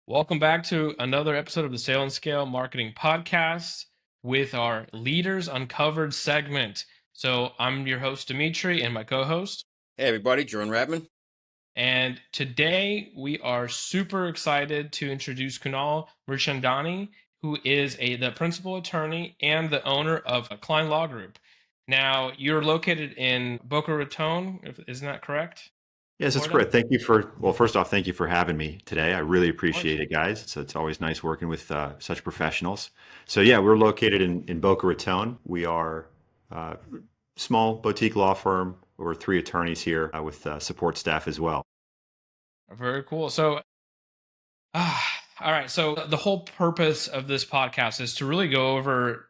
Welcome back to another episode of the Sale and Scale Marketing Podcast with our Leaders Uncovered segment. So I'm your host, Dmitriy, and my co-host. Hey everybody, Jaron Rabman. And today we are super excited to introduce Kunal Mirchandani, who is the principal attorney and the owner of Klein Law Group. Now, you're located in Boca Raton, isn't that correct? Yes, that's Florida? correct. First off, thank you for having me today. I really Of course. appreciate it, guys. It's always nice working with such professionals. So yeah, we're located in Boca Raton. We are a small boutique law firm. We're three attorneys here with support staff as well. Very cool. So all right. So the whole purpose of this podcast is to really go over,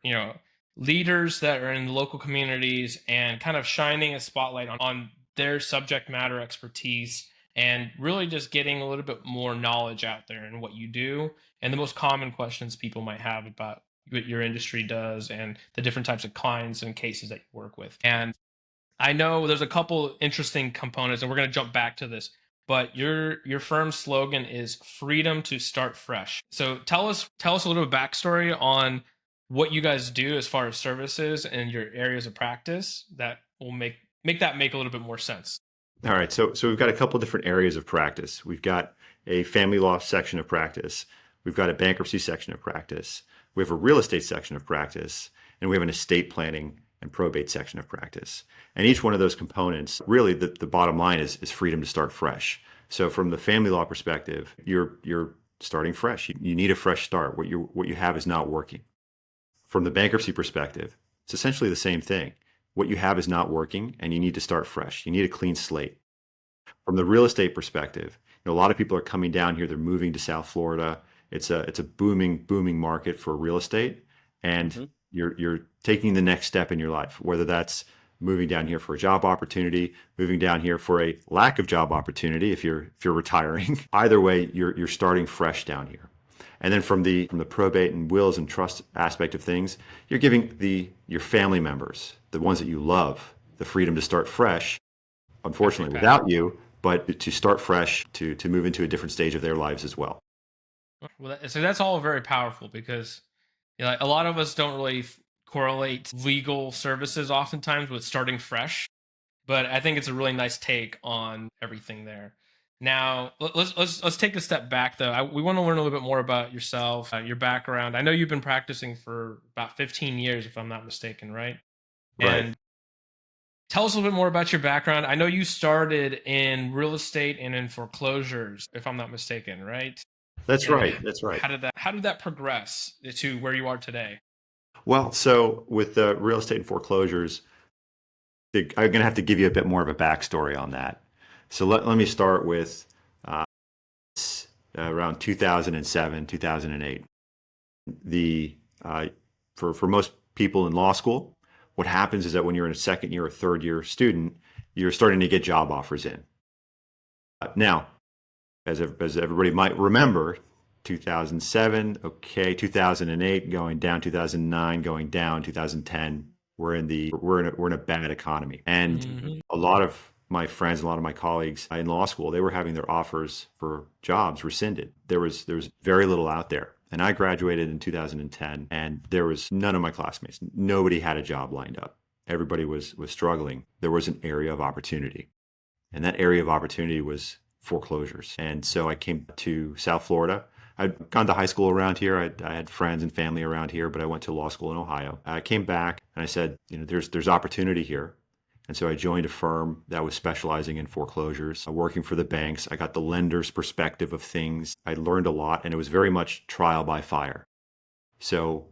leaders that are in local communities and kind of shining a spotlight on their subject matter expertise and really just getting a little bit more knowledge out there in what you do and the most common questions people might have about what your industry does and the different types of clients and cases that you work with. And I know there's a couple interesting components, and we're going to jump back to this. But your firm's slogan is "Freedom to Start Fresh." So tell us a little bit of backstory on what you guys do as far as services and your areas of practice that will make that make a little bit more sense. All right, so we've got a couple different areas of practice. We've got a family law section of practice. We've got a bankruptcy section of practice. We have a real estate section of practice, and we have an estate planning and probate section of practice. And each one of those components, really the bottom line is freedom to start fresh. So from the family law perspective, you're starting fresh. You need a fresh start. What you have is not working. From the bankruptcy perspective, it's essentially the same thing. What you have is not working and you need to start fresh. You need a clean slate. From the real estate perspective, a lot of people are coming down here. They're moving to South Florida. It's a booming market for real estate. And you're taking the next step in your life, whether that's moving down here for a job opportunity, moving down here for a lack of job opportunity if you're retiring. Either way, you're starting fresh down here. And then from the probate and wills and trust aspect of things, you're giving your family members, the ones that you love, the freedom to start fresh, unfortunately without you, but to start fresh, to move into a different stage of their lives as well. Well, so that's all very powerful because a lot of us don't really correlate legal services oftentimes with starting fresh, but I think it's a really nice take on everything there. Now, let's take a step back though. We want to learn a little bit more about yourself, your background. I know you've been practicing for about 15 years, if I'm not mistaken, right? Right. And tell us a little bit more about your background. I know you started in real estate and in foreclosures, if I'm not mistaken, right? That's And right. That's right. How did that progress to where you are today? Well, so with the real estate and foreclosures, I'm going to have to give you a bit more of a backstory on that. So let me start with around 2007, 2008. For most people in law school, what happens is that when you're in a second year or third year student, you're starting to get job offers in. Now, as everybody might remember, 2007, okay, 2008 going down, 2009 going down, 2010 we're in a bad economy, and a lot of my friends, a lot of my colleagues in law school, they were having their offers for jobs rescinded. There was very little out there. And I graduated in 2010, and there was none of my classmates. Nobody had a job lined up. Everybody was struggling. There was an area of opportunity, and that area of opportunity was foreclosures. And so I came to South Florida. I'd gone to high school around here. I had friends and family around here, but I went to law school in Ohio. I came back and I said, there's opportunity here. And so I joined a firm that was specializing in foreclosures, working for the banks. I got the lender's perspective of things. I learned a lot, and it was very much trial by fire. So,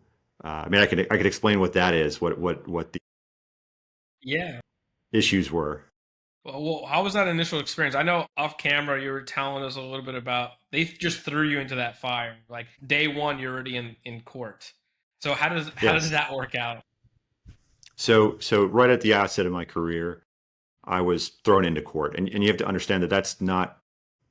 I could explain what that is, what the issues were. Well, how was that initial experience? I know off camera you were telling us a little bit about they just threw you into that fire. Like day one, you're already in court. So how does that work out? So right at the outset of my career, I was thrown into court, and you have to understand that that's not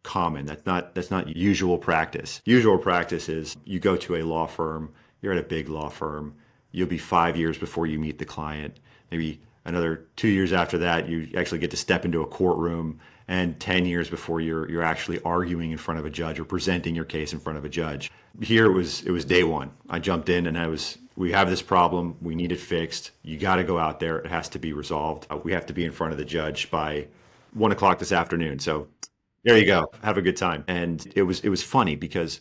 common. That's not usual practice. Usual practice is you go to a law firm. You're at a big law firm. You'll be 5 years before you meet the client. Maybe another 2 years after that, you actually get to step into a courtroom, and 10 years before you're actually arguing in front of a judge or presenting your case in front of a judge. Here it was day one. I jumped in and we have this problem. We need it fixed. You got to go out there. It has to be resolved. We have to be in front of the judge by 1 o'clock this afternoon. So there you go. Have a good time. And it was funny because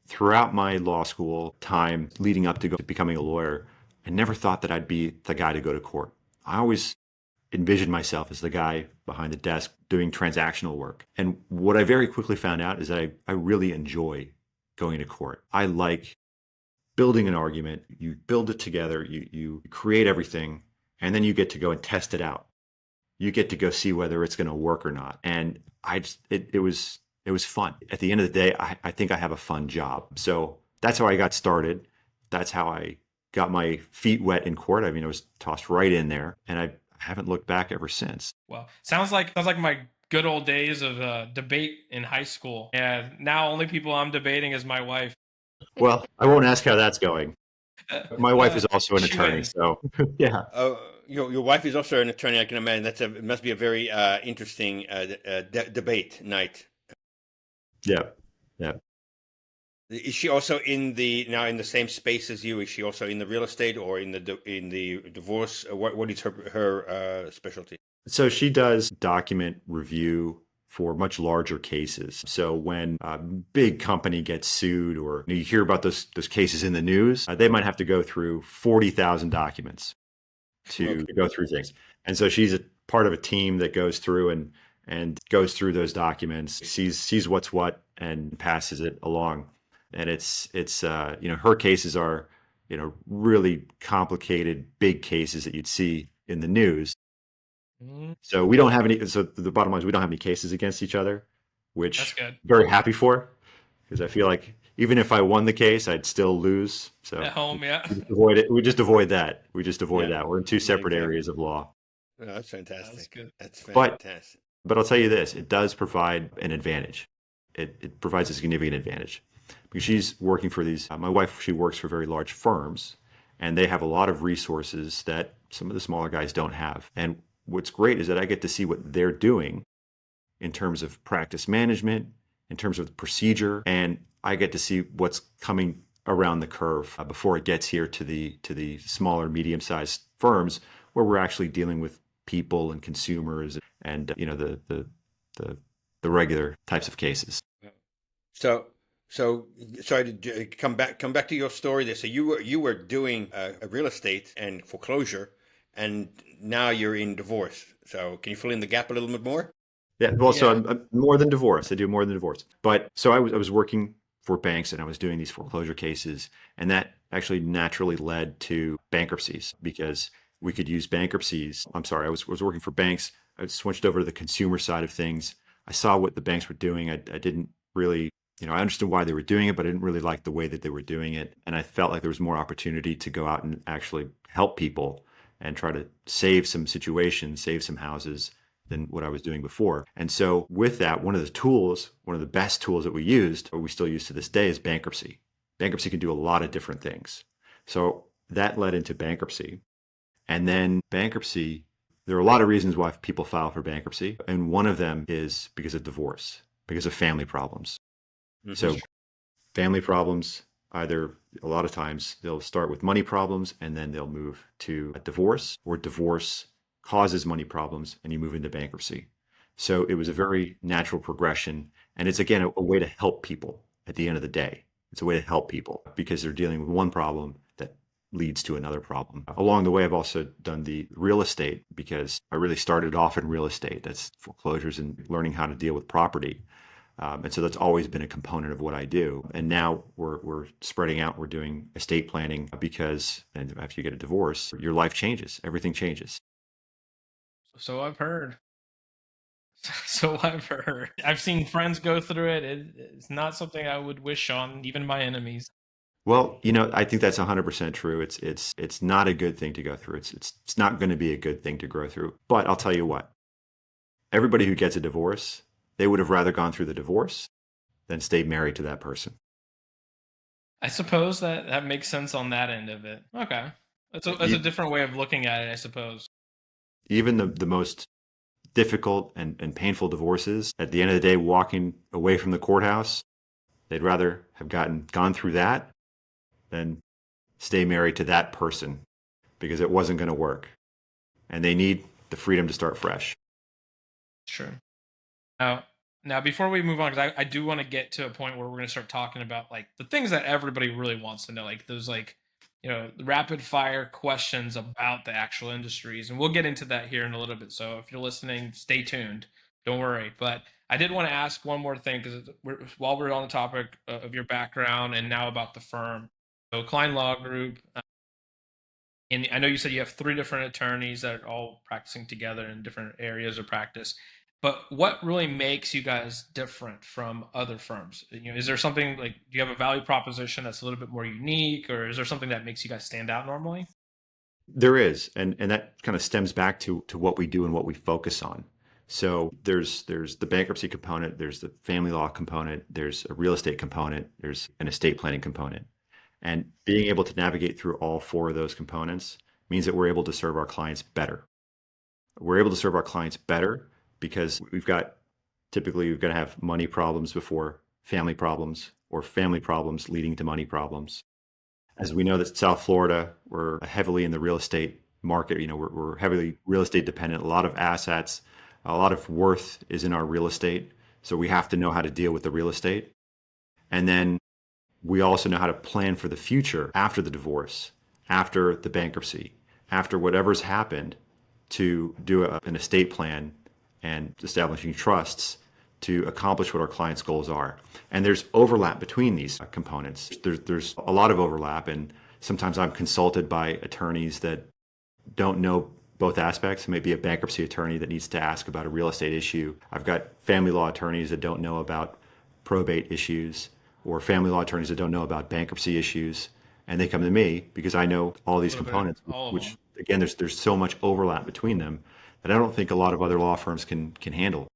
throughout my law school time leading up to becoming a lawyer, I never thought that I'd be the guy to go to court. I always envisioned myself as the guy behind the desk doing transactional work. And what I very quickly found out is that I really enjoy going to court. I like building an argument. You build it together, you create everything, and then you get to go and test it out. You get to go see whether it's going to work or not. And it was fun. At the end of the day, I think I have a fun job. So that's how I got started. That's how I got my feet wet in court. I mean, I was tossed right in there, and I haven't looked back ever since. Well, sounds like my good old days of debate in high school. And now only people I'm debating is my wife. Well, I won't ask how that's going. My wife is also an attorney, wins. so yeah. Your wife is also an attorney. I can imagine it must be a very interesting debate night. Yeah, yeah. Is she also in the same space as you? Is she also in the real estate or in the divorce? What is her specialty? So she does document review for much larger cases. So when a big company gets sued, or you hear about those cases in the news, they might have to go through 40,000 documents to go through things. And so she's a part of a team that goes through and goes through those documents, sees what's what, and passes it along. And it's her cases are really complicated, big cases that you'd see in the news. So we don't have any. So the bottom line is we don't have any cases against each other, which That's good. I'm very happy for, because I feel like even if I won the case, I'd still lose. So At home, yeah. we just avoid it. We just avoid that. Yeah. We're in two separate Exactly. areas of law. Oh, that's fantastic. That's good. That's But- fantastic. But I'll tell you this: it does provide an advantage. It provides a significant advantage because she's working for these. My wife, she works for very large firms, and they have a lot of resources that some of the smaller guys don't have. And what's great is that I get to see what they're doing in terms of practice management, in terms of the procedure, and I get to see what's coming around the curve before it gets here to the smaller, medium-sized firms where we're actually dealing with people and consumers and the regular types of cases. So sorry to come back to your story there. So you were doing a real estate and foreclosure, and now you're in divorce. So can you fill in the gap a little bit more? Yeah, well, so Yeah. I'm more than divorce. I do more than divorce. But so I was working for banks and I was doing these foreclosure cases, and that actually naturally led to bankruptcies because we could use bankruptcies. I'm sorry, I was working for banks. I switched over to the consumer side of things. I saw what the banks were doing. I didn't really, I understood why they were doing it, but I didn't really like the way that they were doing it. And I felt like there was more opportunity to go out and actually help people and try to save some situations, save some houses than what I was doing before. And so with that, one of the best tools that we used, or we still use to this day, is bankruptcy. Bankruptcy can do a lot of different things. So that led into bankruptcy. And then bankruptcy, there are a lot of reasons why people file for bankruptcy. And one of them is because of divorce, because of family problems. Mm-hmm. So family problems, either a lot of times they'll start with money problems and then they'll move to a divorce, or divorce causes money problems and you move into bankruptcy. So it was a very natural progression. And it's, again, a way to help people at the end of the day. It's a way to help people because they're dealing with one problem that leads to another problem. Along the way, I've also done the real estate because I really started off in real estate. That's foreclosures and learning how to deal with property. And so that's always been a component of what I do. And now we're spreading out. We're doing estate planning because after you get a divorce, your life changes. Everything changes. So I've heard. I've seen friends go through it. It's not something I would wish on even my enemies. Well, I think that's 100% true. It's not a good thing to go through. It's not going to be a good thing to go through. But I'll tell you what, everybody who gets a divorce, they would have rather gone through the divorce than stayed married to that person. I suppose that makes sense on that end of it. Okay. That's a different way of looking at it, I suppose. Even the most difficult and painful divorces, at the end of the day, walking away from the courthouse, they'd rather have gone through that than stay married to that person because it wasn't going to work. And they need the freedom to start fresh. Sure. Now, before we move on, because I do want to get to a point where we're going to start talking about like the things that everybody really wants to know, like those like rapid fire questions about the actual industries, and we'll get into that here in a little bit. So if you're listening, stay tuned. Don't worry. But I did want to ask one more thing because while we're on the topic of your background and now about the firm, so Klein Law Group. And I know you said you have 3 different attorneys that are all practicing together in different areas of practice. But what really makes you guys different from other firms? Is there something like, do you have a value proposition that's a little bit more unique, or is there something that makes you guys stand out normally? There is, and that kind of stems back to what we do and what we focus on. So there's the bankruptcy component, there's the family law component, there's a real estate component, there's an estate planning component. And being able to navigate through all 4 of those components means that we're able to serve our clients better. We're able to serve our clients better because typically we're going to have money problems before family problems, or family problems leading to money problems. As we know that South Florida, we're heavily in the real estate market. We're heavily real estate dependent. A lot of assets, a lot of worth is in our real estate. So we have to know how to deal with the real estate. And then we also know how to plan for the future after the divorce, after the bankruptcy, after whatever's happened, to do an estate plan and establishing trusts to accomplish what our clients' goals are. And there's overlap between these components. There's a lot of overlap, and sometimes I'm consulted by attorneys that don't know both aspects. Maybe a bankruptcy attorney that needs to ask about a real estate issue. I've got family law attorneys that don't know about probate issues, or family law attorneys that don't know about bankruptcy issues. And they come to me because I know all these components, which again, there's so much overlap between them that I don't think a lot of other law firms can handle.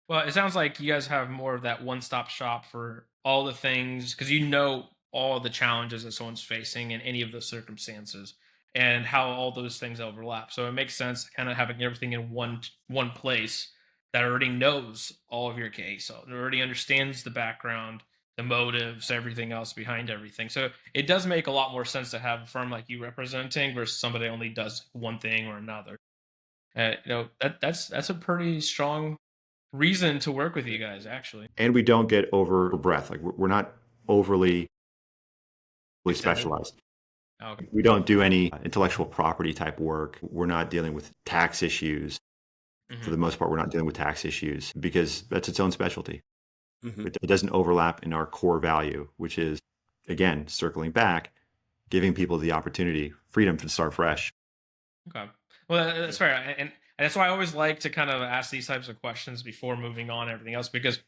Well, it sounds like you guys have more of that one-stop shop for all the things, because you know all the challenges that someone's facing in any of those circumstances and how all those things overlap. So it makes sense kind of having everything in one place that already knows all of your case. So it already understands the background, the motives, everything else behind everything. So it does make a lot more sense to have a firm like you representing versus somebody only does one thing or another. That's a pretty strong reason to work with you guys, actually. And we don't get over breath. Like we're not overly specialized. Okay. We don't do any intellectual property type work. We're not dealing with tax issues. For the most part, we're not dealing with tax issues because that's its own specialty. It doesn't overlap in our core value, which is, again, circling back, giving people the opportunity, freedom to start fresh. Okay. Well, that's fair. And that's why I always like to kind of ask these types of questions before moving on and everything else, because,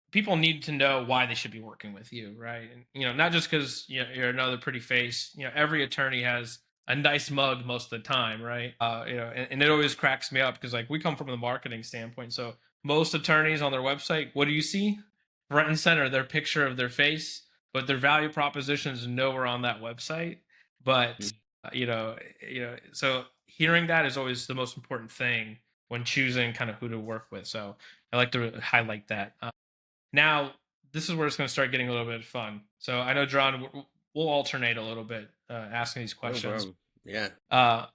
people need to know why they should be working with you, right? And, not just because you're another pretty face. Every attorney has a nice mug most of the time, right? And it always cracks me up because, like, we come from the marketing standpoint. So most attorneys on their website, what do you see? Front and center, their picture of their face, but their value proposition is nowhere on that website. But so hearing that is always the most important thing when choosing kind of who to work with. So I like to highlight that. Now, this is where it's going to start getting a little bit fun. So I know, Jaron, we'll alternate a little bit asking these questions. No problem. Yeah.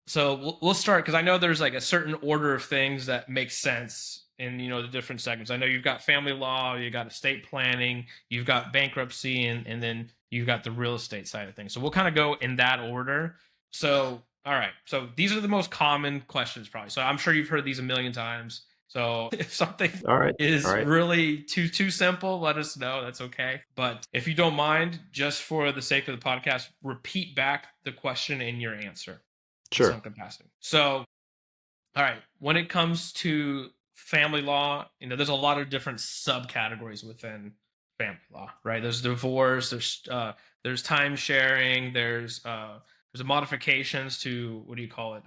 So we'll start because I know there's like a certain order of things that make sense in the different segments. I know you've got family law, you got estate planning, you've got bankruptcy, and then you've got the real estate side of things. So we'll kind of go in that order. So all right. So these are the most common questions, probably. So I'm sure you've heard these a million times. So if something is really too simple, let us know. That's okay. But if you don't mind, just for the sake of the podcast, repeat back the question in your answer. Sure. In some capacity. So, all right. When it comes to family law, there's a lot of different subcategories within family law, right? There's divorce, there's time sharing, there's modifications to, what do you call it?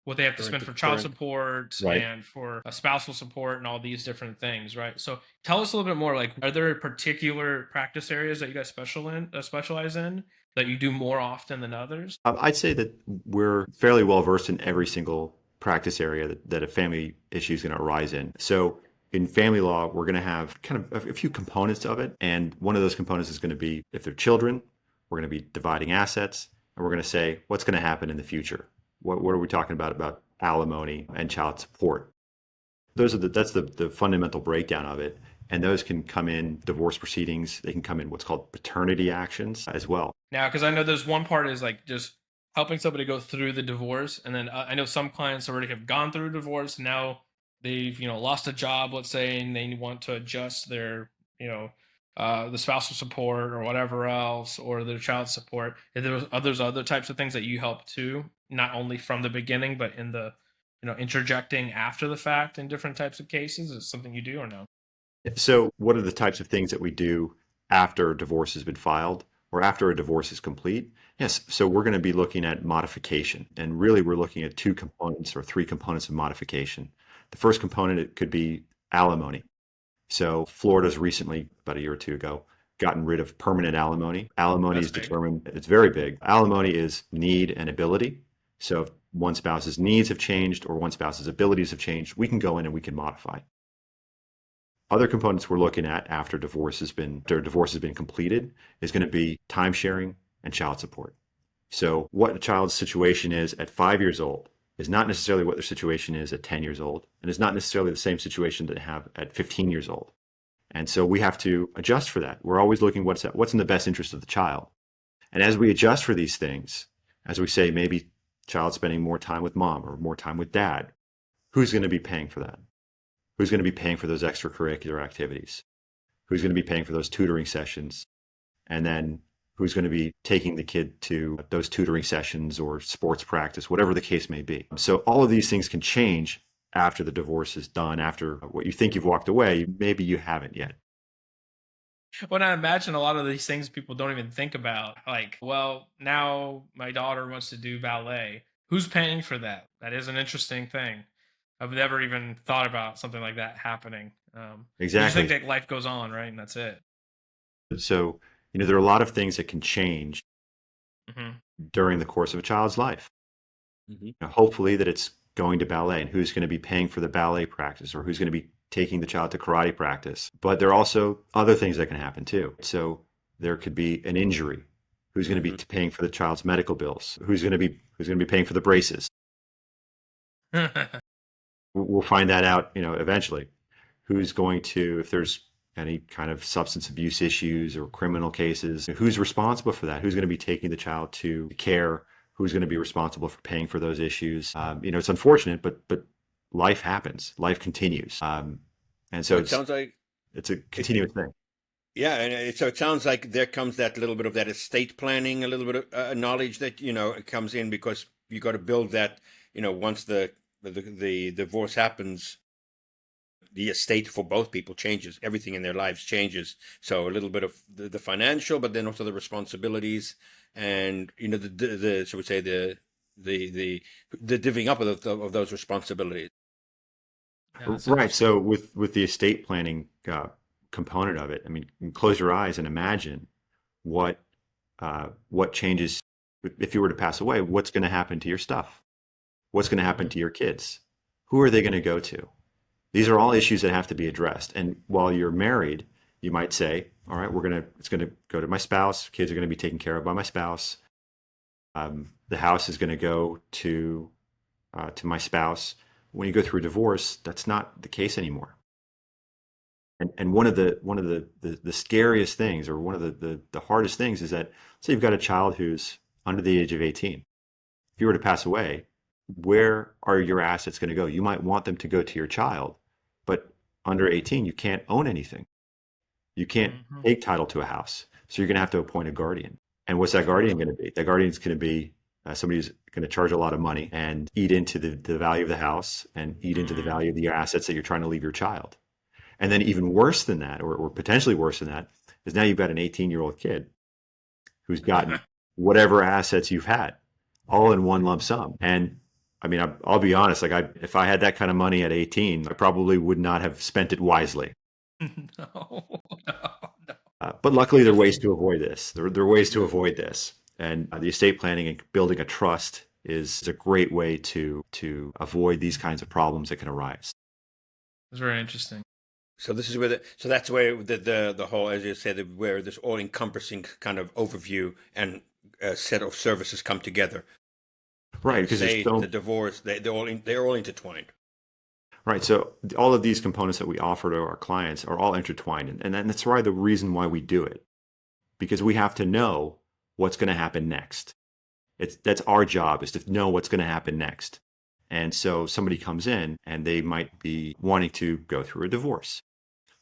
What they have to spend for child support and for spousal support and all these different things, right? So tell us a little bit more, like, are there particular practice areas that you guys specialize in? that you do more often than others? I'd say that we're fairly well versed in every single practice area that a family issue is going to arise in. So in family law, we're going to have kind of a few components of it. And one of those components is going to be if they're children, we're going to be dividing assets, and we're going to say what's going to happen in the future. What are we talking about alimony and child support? That's the fundamental breakdown of it. And those can come in divorce proceedings. They can come in what's called paternity actions as well. Now, because I know there's one part is like just helping somebody go through the divorce, and then I know some clients already have gone through divorce. Now they've lost a job, let's say, and they want to adjust their the spousal support or whatever else, or their child support. If there's other types of things that you help too, not only from the beginning, but in the interjecting after the fact in different types of cases. Is it something you do or no? So what are the types of things that we do after a divorce has been filed or after a divorce is complete? Yes, so we're going to be looking at modification. And really, we're looking at two components or three components of modification. The first component, it could be alimony. So Florida's recently, about a year or two ago, gotten rid of permanent alimony. Alimony is determined, it's very big. Alimony is need and ability. So if one spouse's needs have changed or one spouse's abilities have changed, we can go in and we can modify. Other components we're looking at after divorce has been completed is going to be time sharing and child support. So what a child's situation is at 5 years old is not necessarily what their situation is at 10 years old, and is not necessarily the same situation that they have at 15 years old. And so we have to adjust for that. We're always looking what's in the best interest of the child. And as we adjust for these things, as we say, maybe child spending more time with mom or more time with dad, who's going to be paying for that? Who's going to be paying for those extracurricular activities? Who's going to be paying for those tutoring sessions? And then who's going to be taking the kid to those tutoring sessions or sports practice, whatever the case may be. So all of these things can change after the divorce is done, after what you think you've walked away, maybe you haven't yet. Well, I imagine a lot of these things people don't even think about. Like, well, now my daughter wants to do ballet. Who's paying for that? That is an interesting thing. I've never even thought about something like that happening. You just Exactly. think that life goes on, right? And that's it. So, there are a lot of things that can change Hmm. during the course of a child's life. Mm-hmm. Hopefully that it's going to ballet and who's going to be paying for the ballet practice or who's going to be taking the child to karate practice. But there are also other things that can happen too. So there could be an injury. Who's going to be paying for the child's medical bills? Who's going to be paying for the braces? We'll find that out, eventually. Who's going to, if there's any kind of substance abuse issues or criminal cases, who's responsible for that? Who's going to be taking the child to care? Who's going to be responsible for paying for those issues? It's unfortunate, but life happens. Life continues, and so it sounds like it's a continuous thing. Yeah, and so it sounds like there comes that little bit of that estate planning, a little bit of knowledge that it comes in because you got to build that. Once the divorce happens, the estate for both people changes. Everything in their lives changes. So a little bit of the financial, but then also the responsibilities, and the so we say the divvying up of those responsibilities. Yeah, that's Right. interesting. So with the estate planning component of it, I mean, you can close your eyes and imagine what changes if you were to pass away. What's going to happen to your stuff? What's going to happen to your kids? Who are they going to go to? These are all issues that have to be addressed. And while you're married, you might say, all right, it's going to go to my spouse. Kids are going to be taken care of by my spouse. The house is going to go to my spouse. When you go through a divorce, that's not the case anymore. And one of the scariest things, or one of the hardest things, is that say you've got a child who's under the age of 18. If you were to pass away, where are your assets going to go? You might want them to go to your child, but under 18, you can't own anything. You can't take title to a house. So you're going to have to appoint a guardian. And what's that guardian going to be? That guardian's going to be somebody who's going to charge a lot of money and eat into the value of the house and eat into the value of the assets that you're trying to leave your child. And then even worse than that, or potentially worse than that, is now you've got an 18-year-old kid who's gotten whatever assets you've had all in one lump sum. And I mean, I'll be honest, if I had that kind of money at 18, I probably would not have spent it wisely. No. But luckily, there are ways to avoid this. There are ways to avoid this. And the estate planning and building a trust is a great way to avoid these kinds of problems that can arise. It's very interesting. So this is where that's where the whole, as you said, where this all encompassing kind of overview and set of services come together. Right, because the divorce, they're all intertwined. Right. So all of these components that we offer to our clients are all intertwined. And that's why the reason why we do it, because we have to know what's going to happen next. That's our job, is to know what's going to happen next. And so somebody comes in and they might be wanting to go through a divorce.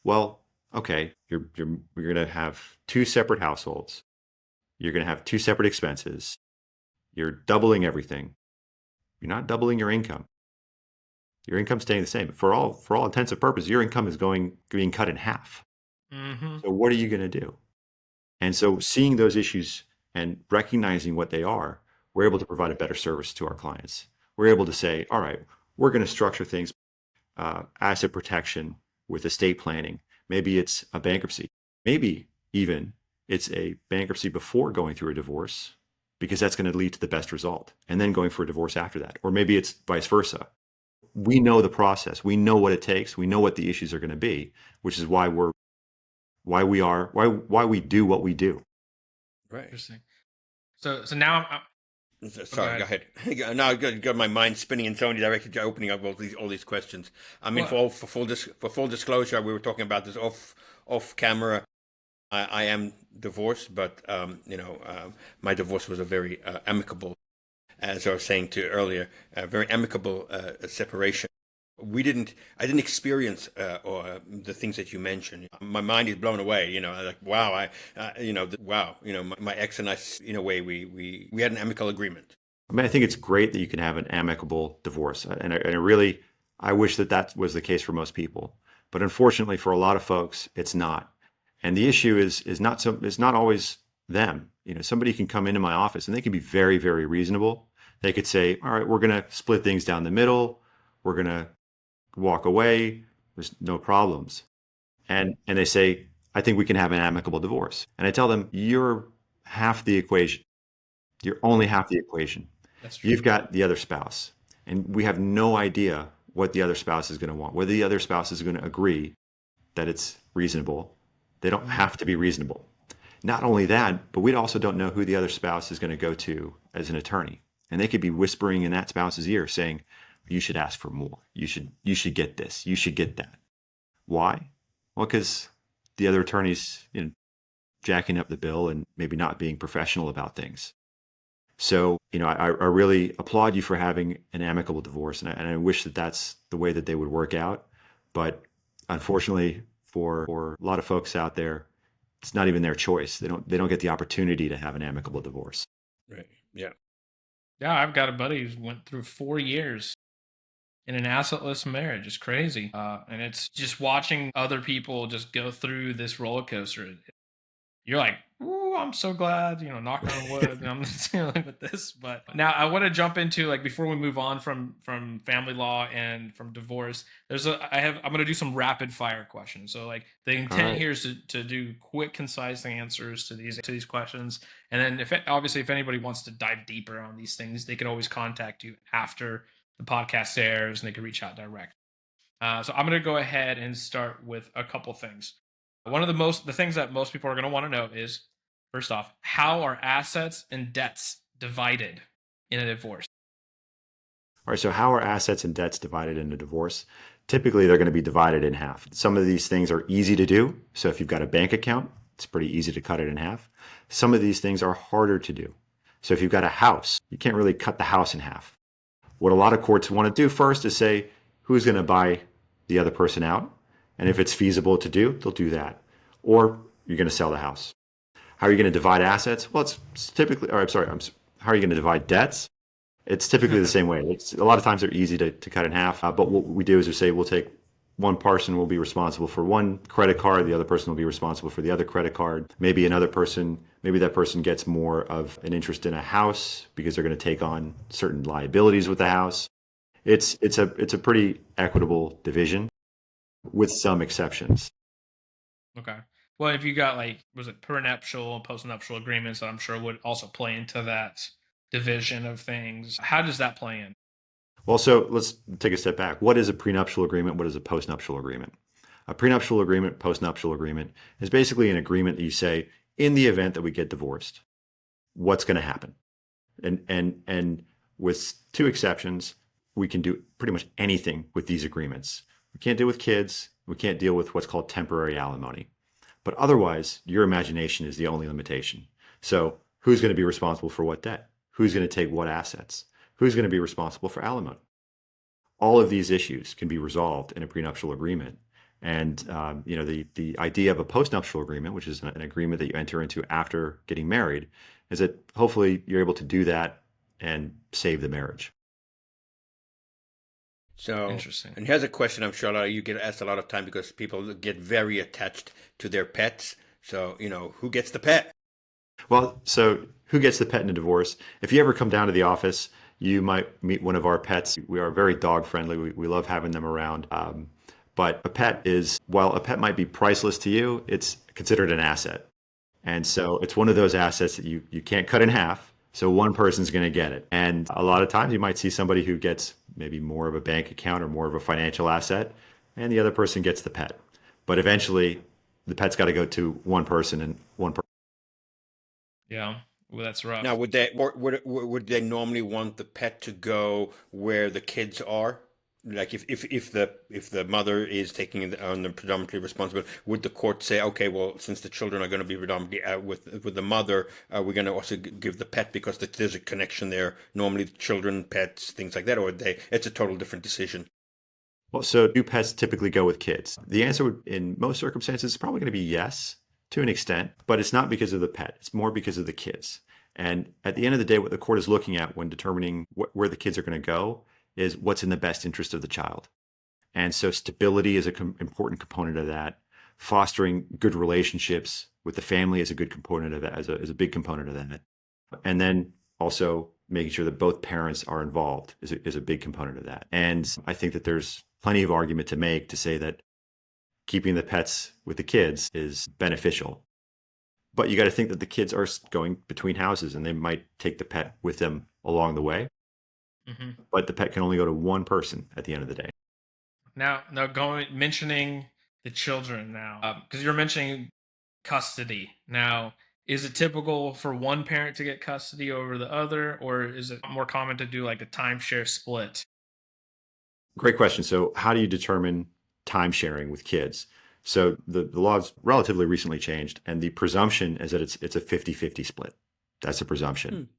Well, okay, you're going to have two separate households. You're going to have two separate expenses. You're doubling everything. You're not doubling your income. Your income's staying the same. For all intents and purposes, your income is being cut in half. Mm-hmm. So what are you going to do? And so seeing those issues and recognizing what they are, we're able to provide a better service to our clients. We're able to say, all right, we're going to structure things, asset protection with estate planning. Maybe it's a bankruptcy. Maybe even it's a bankruptcy before going through a divorce, because that's going to lead to the best result, and then going for a divorce after that. Or maybe it's vice versa. We know the process. We know what it takes. We know what the issues are going to be, which is why we do what we do. Right. Interesting. So now Sorry, go ahead. Now I got my mind spinning in so many directions, opening up all these questions. I mean, for full disclosure, we were talking about this off camera. I am divorced, but my divorce was a very amicable, as I was saying to you earlier, a very amicable separation. I didn't experience the things that you mentioned. My mind is blown away. Like, wow, my ex and I, in a way, we had an amicable agreement. I mean, I think it's great that you can have an amicable divorce, and I wish that was the case for most people. But unfortunately, for a lot of folks, it's not. And the issue is not always them. Somebody can come into my office and they can be very, very reasonable. They could say, all right, we're going to split things down the middle. We're going to walk away. There's no problems. And they say, I think we can have an amicable divorce. And I tell them, you're half the equation. You're only half the equation. That's true. You've got the other spouse. And we have no idea what the other spouse is going to want, whether the other spouse is going to agree that it's reasonable. They don't have to be reasonable. Not only that, but we also don't know who the other spouse is going to go to as an attorney. And they could be whispering in that spouse's ear saying, you should ask for more. You should get this. You should get that. Why? Well, because the other attorney's jacking up the bill and maybe not being professional about things. So, I really applaud you for having an amicable divorce. And I wish that that's the way that they would work out. But unfortunately, for a lot of folks out there, it's not even their choice. They don't get the opportunity to have an amicable divorce. Right. Yeah. Yeah, I've got a buddy who went through 4 years in an assetless marriage. It's crazy. And it's just watching other people just go through this roller coaster. You're like, ooh, I'm so glad, knock on wood, I'm dealing with this. But now I want to jump into, like, before we move on from family law and from divorce, I'm going to do some rapid fire questions. So, like, the intent here is to do quick, concise answers to these questions. And then if anybody wants to dive deeper on these things, they can always contact you after the podcast airs, and they can reach out direct. So I'm going to go ahead and start with a couple things. One of the things that most people are going to want to know is, first off, how are assets and debts divided in a divorce? All right, so how are assets and debts divided in a divorce? Typically, they're going to be divided in half. Some of these things are easy to do. So if you've got a bank account, it's pretty easy to cut it in half. Some of these things are harder to do. So if you've got a house, you can't really cut the house in half. What a lot of courts want to do first is say, who's going to buy the other person out? And if it's feasible to do, they'll do that. Or you're going to sell the house. How are you going to divide assets? Well, it's typically, how are you going to divide debts? It's typically the same way. A lot of times they're easy to cut in half. But what we do is we say we'll take one person will be responsible for one credit card, the other person will be responsible for the other credit card. Maybe that person gets more of an interest in a house because they're going to take on certain liabilities with the house. It's a pretty equitable division with some exceptions. Okay. Well, if you got like, was it prenuptial and postnuptial agreements that I'm sure would also play into that division of things. How does that play in? Well, so let's take a step back. What is a prenuptial agreement? What is a postnuptial agreement? A prenuptial agreement, postnuptial agreement is basically an agreement that you say, in the event that we get divorced, what's going to happen? And with two exceptions, we can do pretty much anything with these agreements. We can't deal with kids. We can't deal with what's called temporary alimony. But otherwise, your imagination is the only limitation. So who's going to be responsible for what debt? Who's going to take what assets? Who's going to be responsible for alimony? All of these issues can be resolved in a prenuptial agreement. And the idea of a postnuptial agreement, which is an agreement that you enter into after getting married, is that hopefully you're able to do that and save the marriage. So Interesting. And here's a question I'm sure you get asked a lot of time because people get very attached to their pets. So, who gets the pet? Well, so who gets the pet in a divorce? If you ever come down to the office, you might meet one of our pets. We are very dog friendly. We love having them around. But a pet is, while a pet might be priceless to you, it's considered an asset. And so it's one of those assets that you can't cut in half. So one person's going to get it. And a lot of times you might see somebody who gets maybe more of a bank account or more of a financial asset, and the other person gets the pet. But eventually the pet's got to go to one person and one person. Yeah, well, that's rough. Now, would they normally want the pet to go where the kids are? Like if the mother is taking on the predominantly responsible, would the court say, okay, well, since the children are going to be predominantly with the mother, we're going to also give the pet because there's a connection there. Normally, children, pets, things like that, or it's a total different decision. Well, so do pets typically go with kids? The answer would, in most circumstances, is probably going to be yes, to an extent, but it's not because of the pet. It's more because of the kids. And at the end of the day, what the court is looking at when determining where the kids are going to go is what's in the best interest of the child. And so stability is an important component of that. Fostering good relationships with the family is a good component of that, is a big component of that. And then also making sure that both parents are involved is a big component of that. And I think that there's plenty of argument to make to say that keeping the pets with the kids is beneficial. But you got to think that the kids are going between houses and they might take the pet with them along the way. Mm-hmm. But the pet can only go to one person at the end of the day. Now mentioning the children now, because you're mentioning custody. Now, is it typical for one parent to get custody over the other, or is it more common to do like a timeshare split? Great question. So how do you determine time sharing with kids? So the law's relatively recently changed, and the presumption is that it's a 50-50 split. That's a presumption.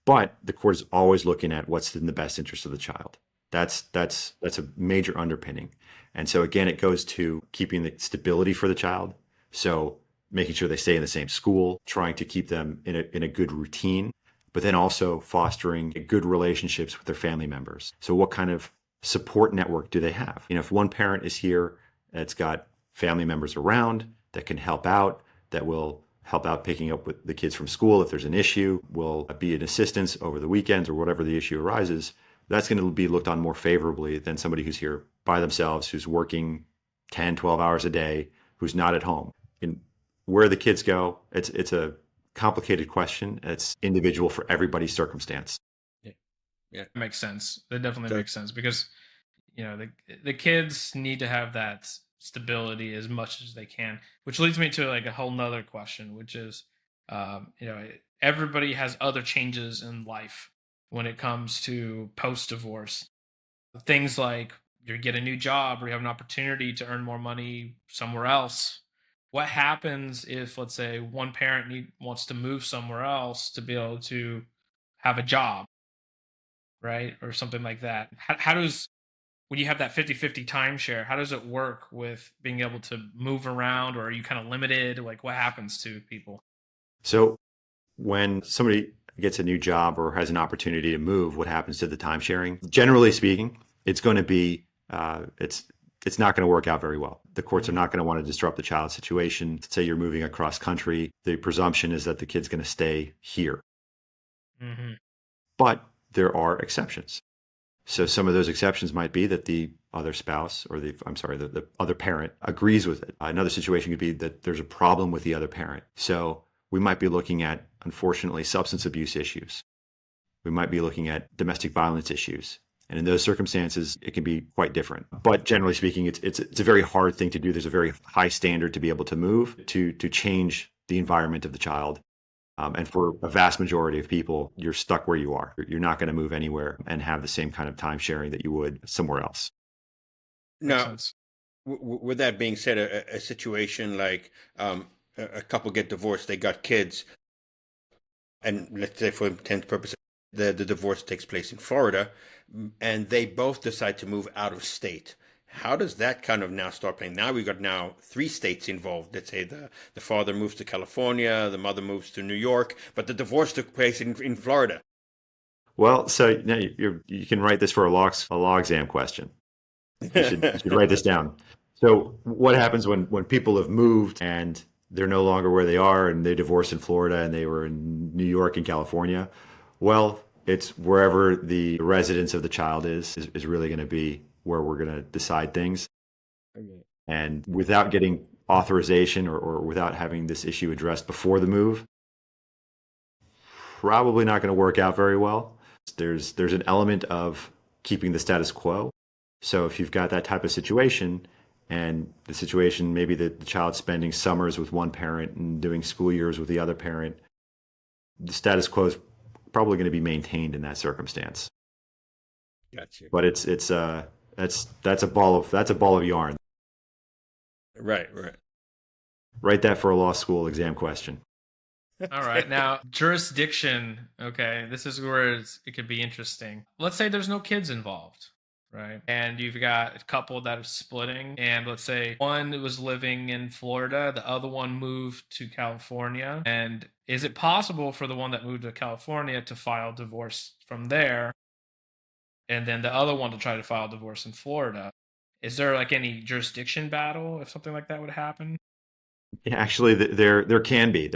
But the court is always looking at what's in the best interest of the child. That's a major underpinning. And so again, it goes to keeping the stability for the child. So making sure they stay in the same school, trying to keep them in a good routine, but then also fostering good relationships with their family members. So what kind of support network do they have? If one parent is here that's got family members around that can help out, that will help out picking up with the kids from school if there's an issue, will be an assistance over the weekends or whatever the issue arises, that's going to be looked on more favorably than somebody who's here by themselves, who's working 10, 12 hours a day, who's not at home. And where the kids go, it's a complicated question. It's individual for everybody's circumstance. Yeah. Makes sense. That definitely makes sense because, the kids need to have that stability as much as they can, which leads me to like a whole nother question, which is, everybody has other changes in life when it comes to post-divorce. Things like you get a new job or you have an opportunity to earn more money somewhere else. What happens if, let's say, one parent wants to move somewhere else to be able to have a job, right? Or something like that. How does, when you have that 50-50 timeshare, how does it work with being able to move around, or are you kind of limited? Like, what happens to people? So when somebody gets a new job or has an opportunity to move, what happens to the time sharing? Generally speaking, it's going to be, it's not going to work out very well. The courts are not going to want to disrupt the child's situation. Say you're moving across country, the presumption is that the kid's going to stay here. Mm-hmm. But there are exceptions. So some of those exceptions might be that the other spouse or the other parent agrees with it. Another situation could be that there's a problem with the other parent. So we might be looking at, unfortunately, substance abuse issues. We might be looking at domestic violence issues. And in those circumstances, it can be quite different. But generally speaking, it's a very hard thing to do. There's a very high standard to be able to move, to change the environment of the child. And for a vast majority of people, you're stuck where you are. You're not going to move anywhere and have the same kind of time sharing that you would somewhere else. Makes Now, sense. with that being said, a situation like a couple get divorced, they got kids, and let's say for intent purposes, the divorce takes place in Florida, and they both decide to move out of state. How does that kind of now start playing? Now we've got now 3 states involved. Let's say the father moves to California, the mother moves to New York, but the divorce took place in Florida. Well, so now you can write this for a law exam question. You should write this down. So what happens when people have moved and they're no longer where they are and they divorced in Florida and they were in New York and California? Well, it's wherever the residence of the child is really going to be where we're going to decide things. Okay. And without getting authorization or without having this issue addressed before the move, probably not going to work out very well. There's an element of keeping the status quo. So if you've got that type of situation, and the situation maybe the child's spending summers with one parent and doing school years with the other parent, the status quo is probably going to be maintained in that circumstance. Gotcha. But that's a ball of yarn. Right. Write that for a law school exam question. All right. Now, jurisdiction. Okay. This is where it could be interesting. Let's say there's no kids involved, right? And you've got a couple that are splitting. And let's say one was living in Florida, the other one moved to California. And is it possible for the one that moved to California to file divorce from there? And then the other one to try to file divorce in Florida? Is there like any jurisdiction battle if something like that would happen? Yeah, actually, there can be,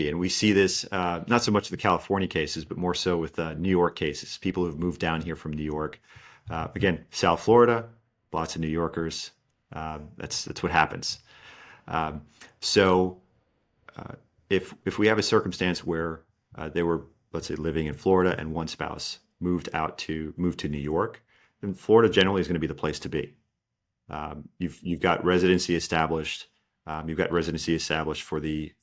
and we see this not so much the California cases, but more so with New York cases. People who've moved down here from New York, again, South Florida, lots of New Yorkers. That's what happens. So, if we have a circumstance where they were, let's say, living in Florida and one spouse moved to New York, then Florida generally is going to be the place to be. You've got residency established. You've got residency established for the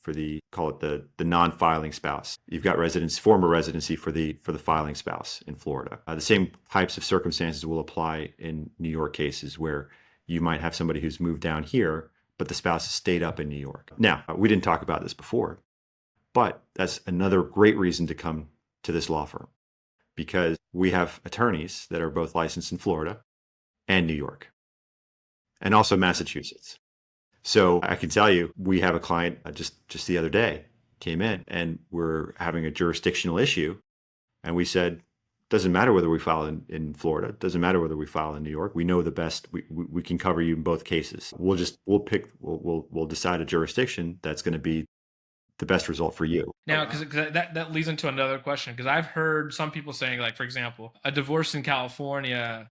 call it the non-filing spouse. You've got former residency for the filing spouse in Florida. The same types of circumstances will apply in New York cases where you might have somebody who's moved down here, but the spouse has stayed up in New York. Now, we didn't talk about this before, but that's another great reason to come to this law firm, because we have attorneys that are both licensed in Florida and New York, and also Massachusetts. So I can tell you, we have a client just the other day came in and we're having a jurisdictional issue. And we said, doesn't matter whether we file in Florida, doesn't matter whether we file in New York. We know the best, we can cover you in both cases. We'll decide a jurisdiction that's going to be the best result for you. Now, because that leads into another question, because I've heard some people saying, like, for example, a divorce in California,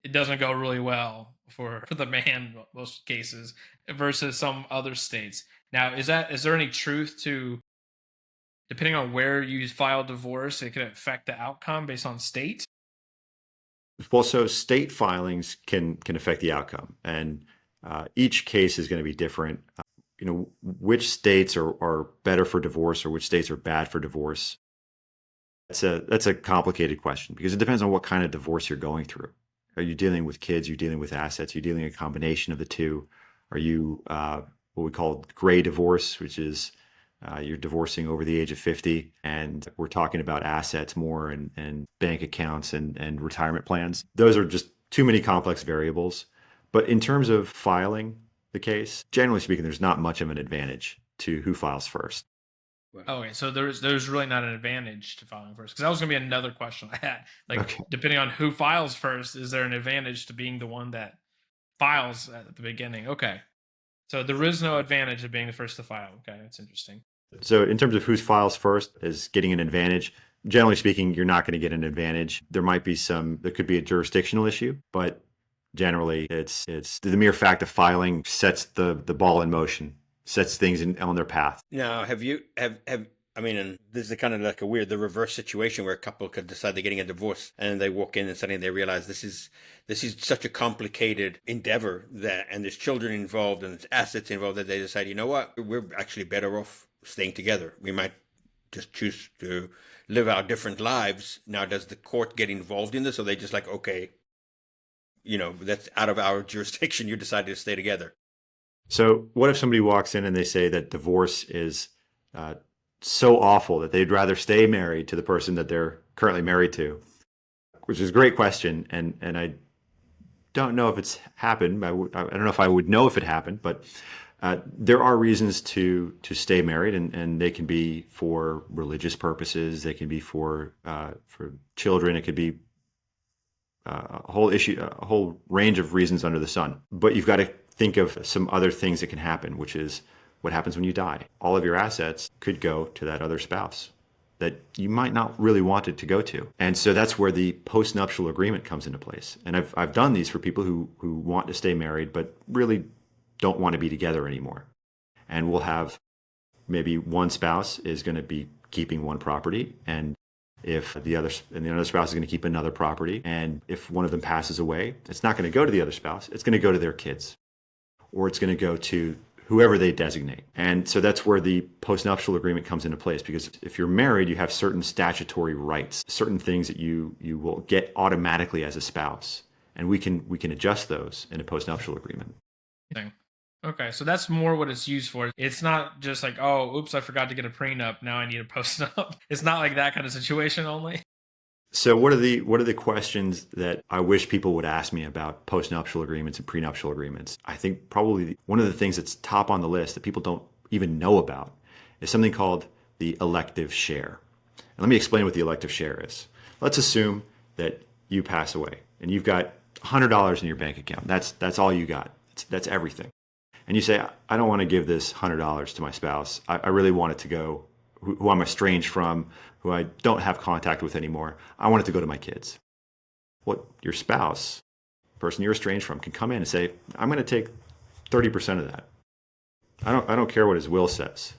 it doesn't go really well for the man most cases versus some other states. Now, is there any truth to, depending on where you file divorce, it could affect the outcome based on state? Well, so state filings can affect the outcome, and each case is going to be different. Which states are better for divorce or which states are bad for divorce? That's a complicated question, because it depends on what kind of divorce you're going through. Are you dealing with kids? Are you dealing with assets? Are you dealing with a combination of the two? Are you what we call gray divorce, which is you're divorcing over the age of 50, and we're talking about assets more and bank accounts and retirement plans. Those are just too many complex variables. But in terms of filing the case, generally speaking, there's not much of an advantage to who files first. Okay, so there's really not an advantage to filing first, because that was going to be another question I had. Like, Okay. Depending on who files first, is there an advantage to being the one that files at the beginning? Okay, so there is no advantage of being the first to file. Okay, that's interesting. So in terms of who files first is getting an advantage, Generally speaking, you're not going to get an advantage. There could be a jurisdictional issue, but generally it's the mere fact of filing sets the ball in motion, sets things on their path. Now, I mean, and this is kind of like the reverse situation where a couple could decide they're getting a divorce and they walk in and suddenly they realize this is such a complicated endeavor and there's children involved and there's assets involved that they decide, you know what, we're actually better off staying together. We might just choose to live our different lives. Now, does the court get involved in this, or they just like, okay, that's out of our jurisdiction. You decided to stay together. So what if somebody walks in and they say that divorce is so awful that they'd rather stay married to the person that they're currently married to? Which is a great question. And I don't know if it's happened. I don't know if I would know if it happened, but there are reasons to stay married, and they can be for religious purposes. They can be for children. It could be a whole range of reasons under the sun. But you've got to think of some other things that can happen, which is what happens when you die. All of your assets could go to that other spouse that you might not really want it to go to. And so that's where the postnuptial agreement comes into place. And I've done these for people who want to stay married, but really don't want to be together anymore. And we'll have maybe one spouse is going to be keeping one property, and if the other spouse is going to keep another property, and if one of them passes away, it's not going to go to the other spouse. It's going to go to their kids, or it's going to go to whoever they designate. And so that's where the postnuptial agreement comes into place, because if you're married, you have certain statutory rights, certain things that you will get automatically as a spouse, and we can adjust those in a postnuptial agreement. Okay, so that's more what it's used for. It's not just like, oh, oops, I forgot to get a prenup, now I need a postnup. It's not like that kind of situation only. So what are the questions that I wish people would ask me about postnuptial agreements and prenuptial agreements? I think probably one of the things that's top on the list that people don't even know about is something called the elective share. And let me explain what the elective share is. Let's assume that you pass away and you've got $100 in your bank account. That's all you got. That's everything. And you say, I don't want to give this $100 to my spouse. I really want it to go, who I'm estranged from, who I don't have contact with anymore. I want it to go to my kids. What your spouse, person you're estranged from, can come in and say, I'm going to take 30% of that. I don't care what his will says.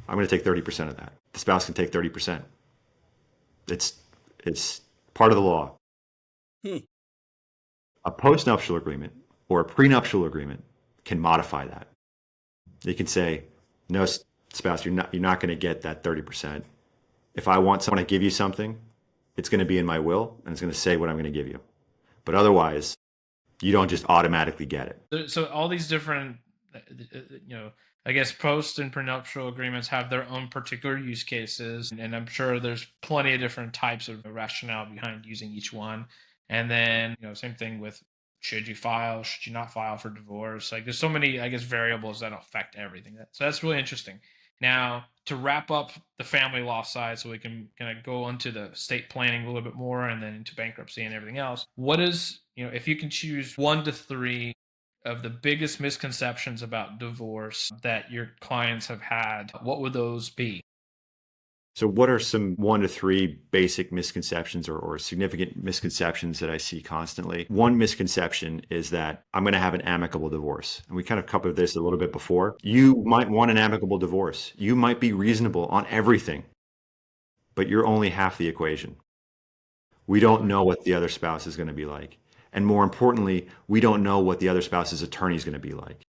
I'm going to take 30% of that. The spouse can take 30%. It's part of the law. A postnuptial agreement or a prenuptial agreement can modify that. They can say, no, spouse, you're not going to get that 30%. If I want someone to give you something, it's going to be in my will and it's going to say what I'm going to give you. But otherwise, you don't just automatically get it. So all these different, I guess post and prenuptial agreements have their own particular use cases. And I'm sure there's plenty of different types of rationale behind using each one. And then, same thing with, should you file? Should you not file for divorce? Like, there's so many, I guess, variables that affect everything. So that's really interesting. Now, to wrap up the family law side, so we can kind of go into the estate planning a little bit more, and then into bankruptcy and everything else. What is, if you can choose 1 to 3 of the biggest misconceptions about divorce that your clients have had, what would those be? So what are some 1 to 3 basic misconceptions or significant misconceptions that I see constantly? One misconception is that I'm going to have an amicable divorce. And we kind of covered this a little bit before. You might want an amicable divorce. You might be reasonable on everything, but you're only half the equation. We don't know what the other spouse is going to be like. And more importantly, we don't know what the other spouse's attorney is going to be like.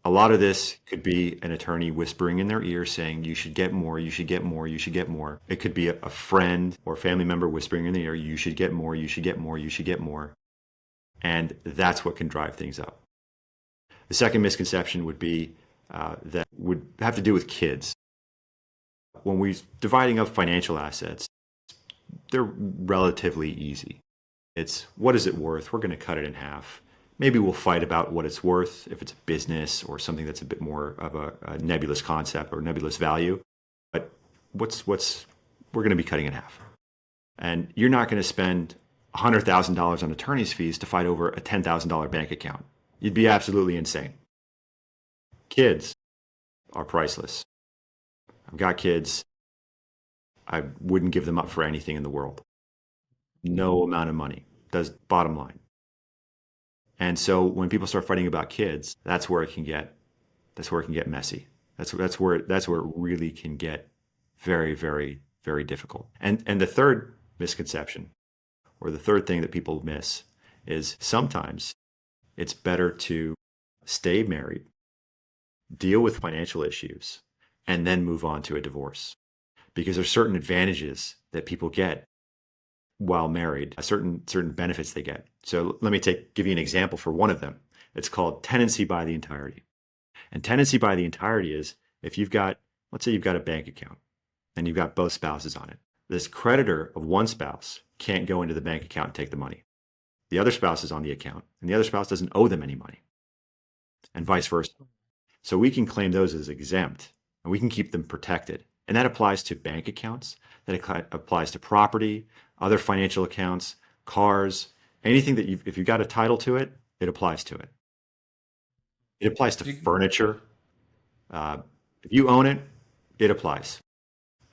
A lot of this could be an attorney whispering in their ear saying, you should get more, you should get more, you should get more. It could be a friend or family member whispering in the ear, you should get more, you should get more, you should get more. And that's what can drive things up. The second misconception would be that would have to do with kids. When we're dividing up financial assets, they're relatively easy. It's, what is it worth? We're going to cut it in half. Maybe we'll fight about what it's worth if it's a business or something that's a bit more of a nebulous concept or nebulous value. But we're going to be cutting in half. And you're not going to spend $100,000 on attorney's fees to fight over a $10,000 bank account. You'd be absolutely insane. Kids are priceless. I've got kids. I wouldn't give them up for anything in the world. No amount of money. That's bottom line. And so when people start fighting about kids, that's where it can get messy. That's where it really can get very, very, very difficult. And the third misconception, or the third thing that people miss, is sometimes it's better to stay married, deal with financial issues, and then move on to a divorce. Because there's certain advantages that people get while married, certain benefits they get. So let me give you an example for one of them. It's called tenancy by the entirety. And tenancy by the entirety is if let's say you've got a bank account and you've got both spouses on it. This creditor of one spouse can't go into the bank account and take the money. The other spouse is on the account and the other spouse doesn't owe them any money, and vice versa. So we can claim those as exempt and we can keep them protected. And that applies to bank accounts, that applies to property, other financial accounts, cars, anything that if you've got a title to it, it applies to it. It applies to furniture. If you own it, it applies.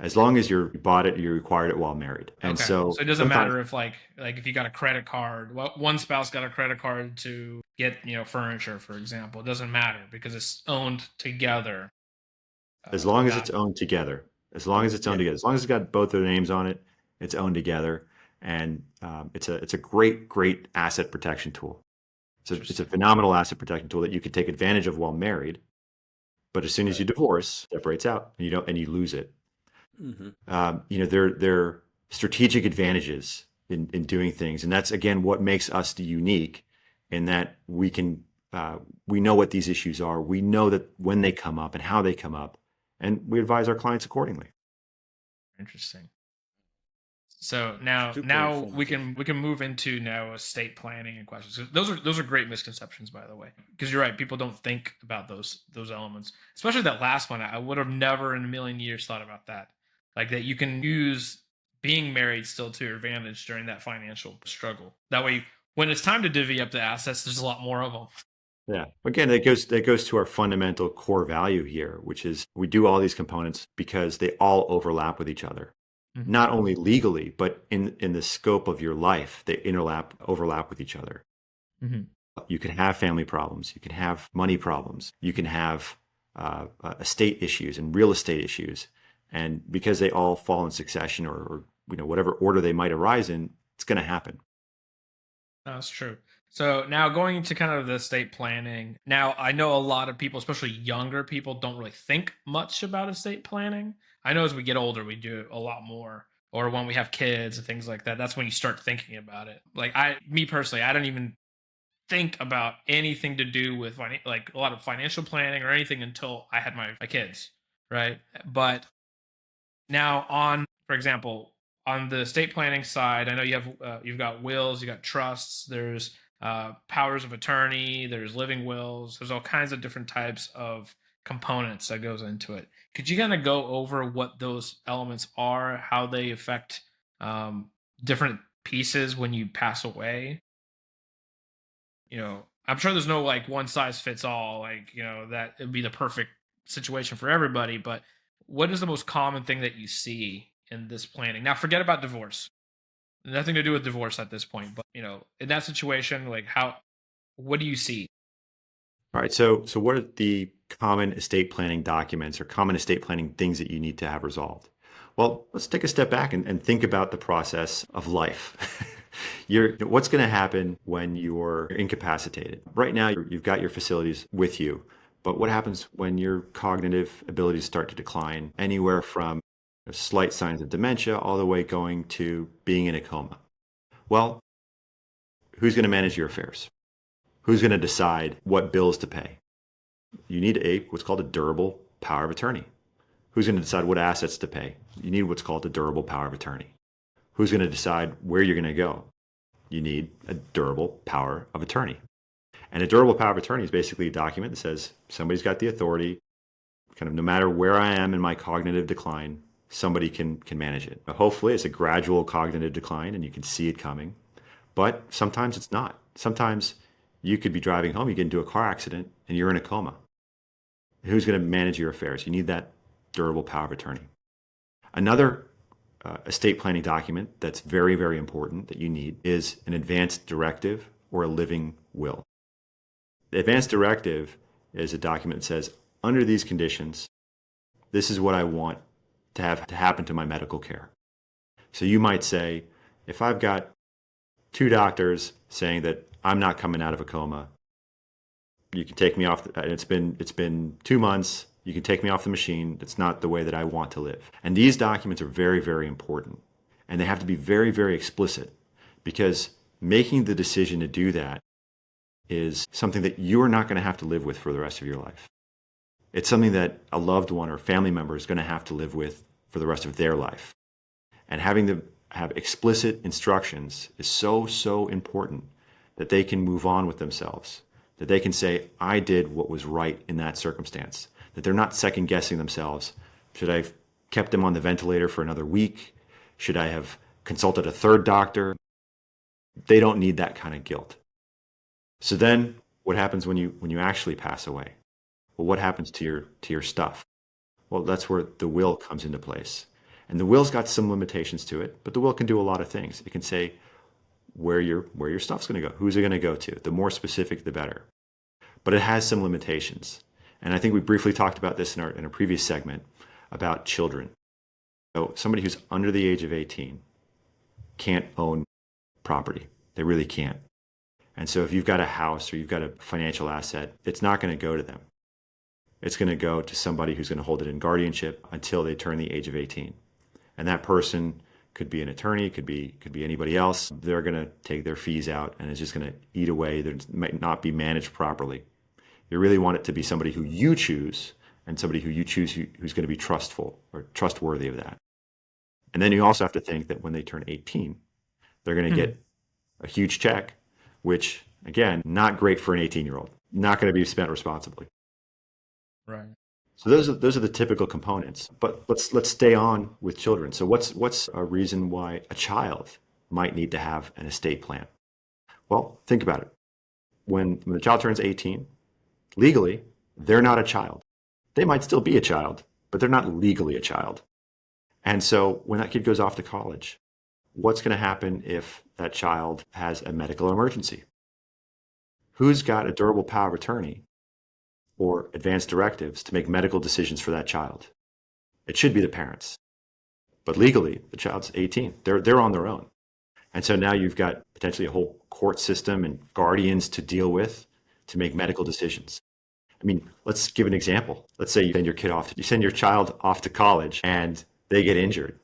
As long as you bought it, you acquired it while married. And so it doesn't matter if like if you got a credit card, one spouse got a credit card to get, furniture, for example. It doesn't matter because it's owned together. As long as it's owned together. As long as it's owned together. As long as it's got both their names on it, it's owned together. And it's a great asset protection tool. So it's a phenomenal asset protection tool that you can take advantage of while married. But as soon as you divorce, it separates out and you lose it. Mm-hmm. There are strategic advantages in doing things. And that's, again, what makes us unique in that we know what these issues are. We know that when they come up and how they come up, and we advise our clients accordingly. Interesting. So now we can move into estate planning and questions. Those are great misconceptions, by the way, because you're right. People don't think about those elements, especially that last one. I would have never in a million years thought about that. Like that you can use being married still to your advantage during that financial struggle. That way, when it's time to divvy up the assets, there's a lot more of them. Yeah. Again, that goes to our fundamental core value here, which is we do all these components because they all overlap with each other. Mm-hmm. Not only legally, but in the scope of your life, they overlap with each other. Mm-hmm. You can have family problems. You can have money problems. You can have estate issues and real estate issues. And because they all fall in succession or whatever order they might arise in, it's going to happen. That's true. So now going into kind of the estate planning. Now, I know a lot of people, especially younger people, don't really think much about estate planning. I know as we get older, we do a lot more. Or when we have kids and things like that, that's when you start thinking about it. Like me personally, I don't even think about anything to do with like a lot of financial planning or anything until I had my kids, right? But now for example, on the estate planning side, I know you've got wills, you got trusts, there's powers of attorney, there's living wills, there's all kinds of different types of components that goes into it. Could you kind of go over what those elements are, how they affect different pieces when you pass away? I'm sure there's no like one size fits all, like, that it'd be the perfect situation for everybody, but what is the most common thing that you see in this planning? Now, forget about divorce. Nothing to do with divorce at this point, but in that situation, like what do you see? All right. So what are the common estate planning documents or common estate planning things that you need to have resolved? Well, let's take a step back and think about the process of life. What's going to happen when you're incapacitated? Right now, you've got your facilities with you, but what happens when your cognitive abilities start to decline anywhere from slight signs of dementia all the way going to being in a coma? Well, who's going to manage your affairs? Who's going to decide what bills to pay? You need what's called a durable power of attorney. Who's going to decide what assets to pay? You need what's called a durable power of attorney. Who's going to decide where you're going to go? You need a durable power of attorney. And a durable power of attorney is basically a document that says somebody's got the authority, kind of no matter where I am in my cognitive decline, somebody can manage it. Hopefully it's a gradual cognitive decline and you can see it coming, but sometimes it's not. Sometimes you could be driving home, you get into a car accident and you're in a coma. Who's going to manage your affairs? You need that durable power of attorney. Another estate planning document that's very, very important that you need is an advance directive or a living will. The advance directive is a document that says, under these conditions, this is what I want to have to happen to my medical care. So you might say, if I've got 2 doctors saying that I'm not coming out of a coma, you can take me off. It's been 2 months. You can take me off the machine. It's not the way that I want to live. And these documents are very, very important. And they have to be very, very explicit, because making the decision to do that is something that you're not going to have to live with for the rest of your life. It's something that a loved one or family member is going to have to live with for the rest of their life. And having to have explicit instructions is so, so important that they can move on with themselves, that they can say, I did what was right in that circumstance, that they're not second guessing themselves. Should I have kept them on the ventilator for another week? Should I have consulted a third doctor? They don't need that kind of guilt. So then what happens when you actually pass away? Well, what happens to your stuff? Well, that's where the will comes into place. And the will's got some limitations to it, but the will can do a lot of things. It can say where your stuff's going to go, who's it going to go to. The more specific, the better. But it has some limitations. And I think we briefly talked about this in a previous segment about children. So somebody who's under the age of 18 can't own property. They really can't. And so if you've got a house or you've got a financial asset, it's not going to go to them. It's going to go to somebody who's going to hold it in guardianship until they turn the age of 18. And that person could be an attorney, could be anybody else. They're going to take their fees out, and it's just going to eat away. It might not be managed properly. You really want it to be somebody who you choose, and somebody who you choose who's going to be trustful or trustworthy of that. And then you also have to think that when they turn 18, they're going to get a huge check, which, again, not great for an 18-year-old, not going to be spent responsibly. Right. So those are the typical components. But let's stay on with children. So what's a reason why a child might need to have an estate plan? Well, think about it. When the child turns 18, legally, they're not a child. They might still be a child, but they're not legally a child. And so when that kid goes off to college, what's going to happen if that child has a medical emergency? Who's got a durable power of attorney or advance directives to make medical decisions for that child? It should be the parents. But legally, the child's 18. They're on their own. And so now you've got potentially a whole court system and guardians to deal with to make medical decisions. I mean, let's give an example. Let's say you send your child off to college and they get injured,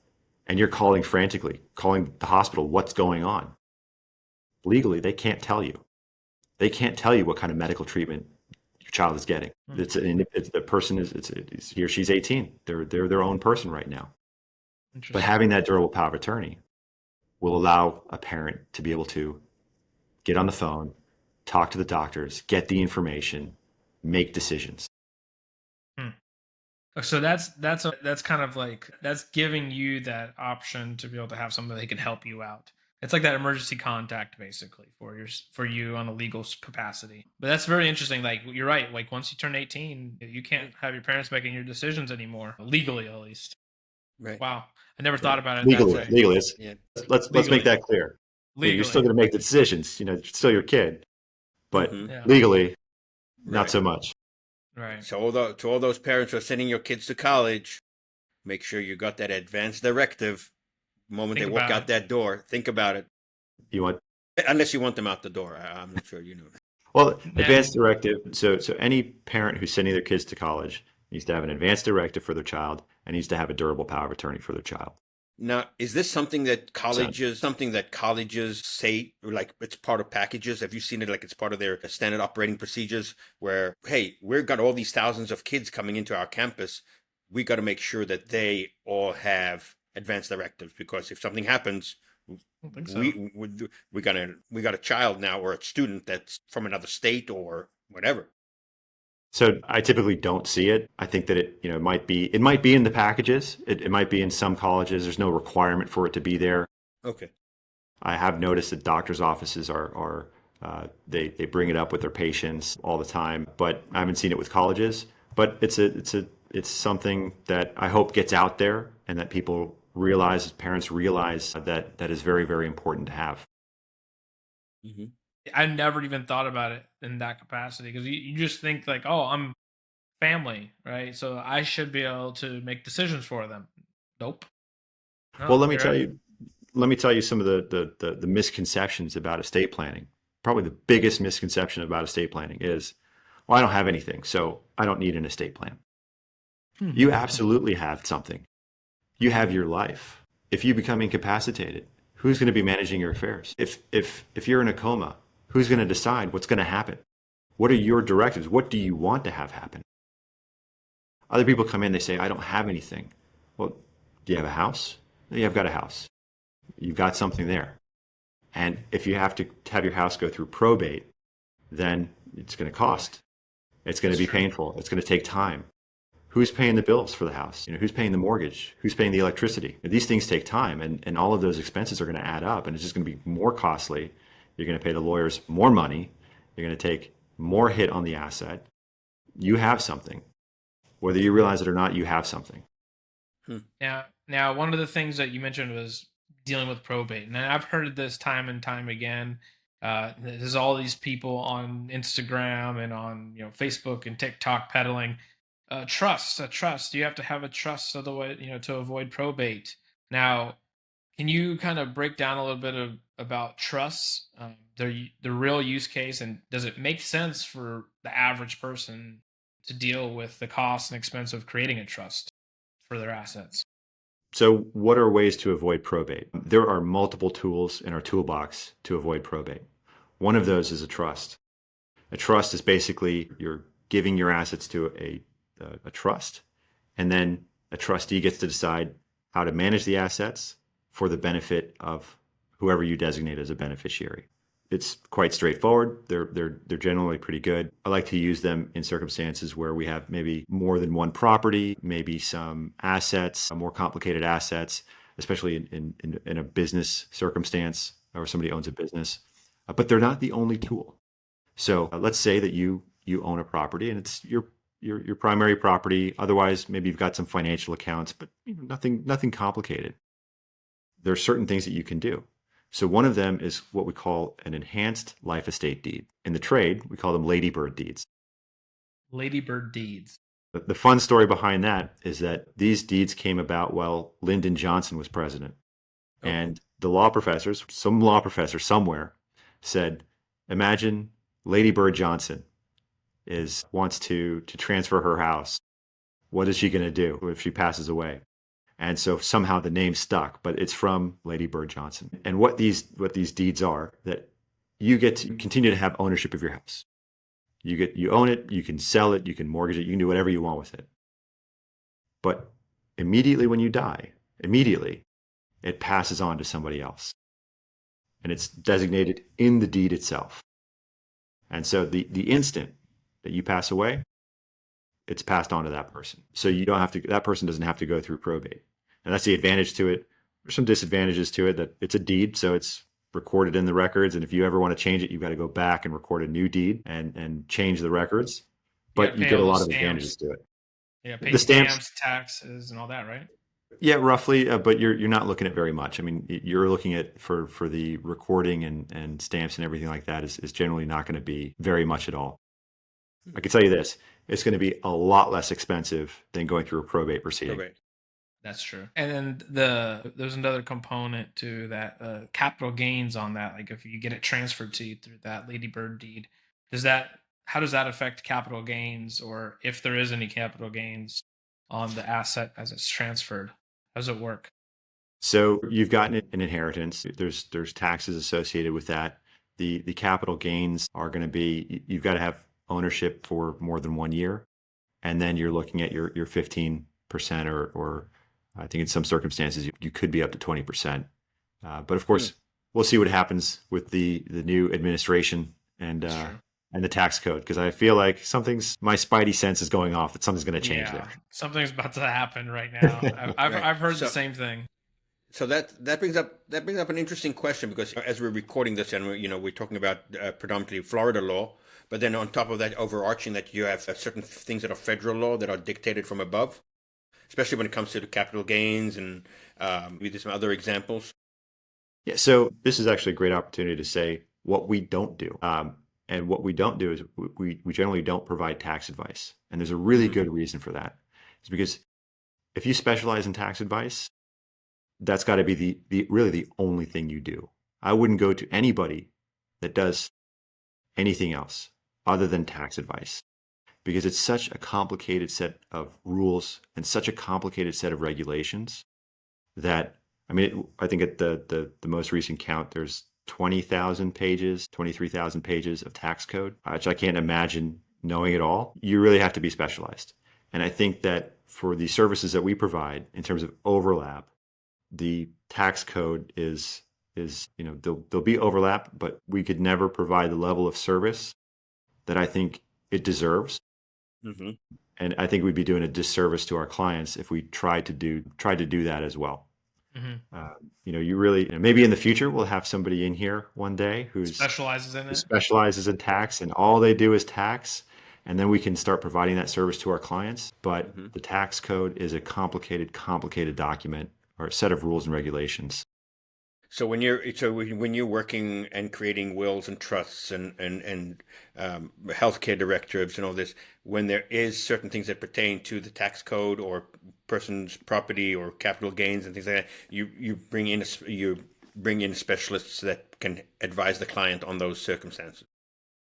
and you're calling frantically, calling the hospital, what's going on? Legally, they can't tell you. They can't tell you what kind of medical treatment your child is getting. The person is he or she's 18. They're their own person right now. But having that durable power of attorney will allow a parent to be able to get on the phone, talk to the doctors, get the information, make decisions. So that's kind of like, that's giving you that option to be able to have somebody that can help you out. It's like that emergency contact basically for you on a legal capacity. But that's very interesting. Like, you're right. Like, once you turn 18, you can't have your parents making your decisions anymore, legally at least. Right. Wow, I never thought about it Legally, that way. legally. Let's Legally. make that clear. Legally. You're still going to make the decisions. It's still your kid, but Yeah. legally, not Right. so much. Right. So to all those parents who are sending your kids to college, make sure you got that advance directive. The moment Think they walk about out it. that door, think about it. You want Unless you want them out the door. I'm not sure you know that. Well, advanced directive. So any parent who's sending their kids to college needs to have an advanced directive for their child and needs to have a durable power of attorney for their child. Now, is this something that colleges say, like it's part of packages? Have you seen it like it's part of their standard operating procedures where, hey, we've got all these thousands of kids coming into our campus. We got to make sure that they all have advanced directives, because if something happens, I don't think so. we got a child now or a student that's from another state or whatever. So I typically don't see it. I think that it might be in the packages. It might be in some colleges. There's no requirement for it to be there. Okay. I have noticed that doctors' offices they bring it up with their patients all the time, but I haven't seen it with colleges. But it's something that I hope gets out there and that people parents realize that that is very, very important to have. Hmm. I never even thought about it in that capacity because you just think like, oh, I'm family, right? So I should be able to make decisions for them. Nope. Well, No, you're right. let me tell you some of the misconceptions about estate planning. Probably the biggest misconception about estate planning is, well, I don't have anything, so I don't need an estate plan. You absolutely have something. You have your life. If you become incapacitated, who's going to be managing your affairs? If you're in a coma, who's going to decide what's going to happen? What are your directives? What do you want to have happen? Other people come in, they say, I don't have anything. Well, do you have a house? Yeah, I've got a house. You've got something there. And if you have to have your house go through probate, then it's going to cost. It's going to That's be true. painful. It's going to take time. Who's paying the bills for the house? Who's paying the mortgage? Who's paying the electricity? These things take time, and all of those expenses are going to add up, and it's just going to be more costly. You're going to pay the lawyers more money. You're going to take more hit on the asset. You have something. Whether you realize it or not, you have something. Now, one of the things that you mentioned was dealing with probate, and I've heard this time and time again. There's all these people on Instagram and on Facebook and TikTok peddling a trust. You have to have a trust otherwise, to avoid probate. Now, can you kind of break down a little bit about trusts, the real use case, and does it make sense for the average person to deal with the cost and expense of creating a trust for their assets? So, what are ways to avoid probate? There are multiple tools in our toolbox to avoid probate. One of those is a trust. A trust is basically you're giving your assets to a trust, and then a trustee gets to decide how to manage the assets for the benefit of whoever you designate as a beneficiary. It's quite straightforward. They're generally pretty good. I like to use them in circumstances where we have maybe more than one property, maybe some assets, more complicated assets, especially in a business circumstance or somebody owns a business. But they're not the only tool. So let's say that you own a property and it's your primary property. Otherwise, maybe you've got some financial accounts, but nothing complicated. There are certain things that you can do. So one of them is what we call an enhanced life estate deed. In the trade, we call them ladybird deeds. Ladybird deeds. The fun story behind that is that these deeds came about while Lyndon Johnson was president. Oh. And the law professors, some law professor somewhere said, imagine Lady Bird Johnson wants to transfer her house. What is she going to do if she passes away? And so somehow the name stuck, but it's from Lady Bird Johnson. And what these deeds are, that you get to continue to have ownership of your house. You own it, you can sell it, you can mortgage it, you can do whatever you want with it. But immediately when you die, it passes on to somebody else. And it's designated in the deed itself. And so the instant that you pass away, it's passed on to that person. So that person doesn't have to go through probate. And that's the advantage to it. There's some disadvantages to it, that it's a deed, so it's recorded in the records. And if you ever want to change it, you've got to go back and record a new deed and change the records. But you get a lot of advantages to it. Yeah, pay The stamps, stamps, taxes, and all that, right? yeah, roughly. But you're not looking at very much. I mean, you're looking at for the recording and stamps and everything like that is generally not going to be very much at all. I can tell you this: it's going to be a lot less expensive than going through a probate proceeding. Probate. That's true. And then there's another component to that, capital gains on that. Like if you get it transferred to you through that Ladybird deed, how does that affect capital gains, or if there is any capital gains on the asset as it's transferred? How does it work? So you've gotten an inheritance. There's taxes associated with that. The capital gains are going to be, you've got to have ownership for more than 1 year, and then you're looking at your 15% or I think in some circumstances you could be up to 20%. But of course, we'll see what happens with the new administration and the tax code, because I feel like my spidey sense is going off that something's going to change there. Something's about to happen right now. I've heard the same thing. So that brings up an interesting question, because as we're recording this and we're talking about predominantly Florida law, but then on top of that, overarching that, you have certain things that are federal law that are dictated from above. especially when it comes to the capital gains and maybe there's some other examples. Yeah, so this is actually a great opportunity to say what we don't do. And what we don't do is we generally don't provide tax advice. And there's a really Mhm. good reason for that. It's because if you specialize in tax advice, that's got to be the really the only thing you do. I wouldn't go to anybody that does anything else other than tax advice because it's such a complicated set of rules and such a complicated set of regulations that I mean, I think at the most recent count, there's 20,000 pages, 23,000 pages of tax code, which I can't imagine knowing it all. You really have to be specialized. And I think that for the services that we provide in terms of overlap, the tax code is there'll be overlap, but we could never provide the level of service that I think it deserves. Hmm. And I think we'd be doing a disservice to our clients if we tried to do that as well. Mhm. You really maybe in the future we'll have somebody in here one day who Specializes in it. specializes in tax and all they do is tax, and then we can start providing that service to our clients. But Hmm. the tax code is a complicated document or a set of rules and regulations. So when you're working and creating wills and trusts and healthcare directives and all this, when there is certain things that pertain to the tax code or person's property or capital gains and things like that, you bring in specialists that can advise the client on those circumstances.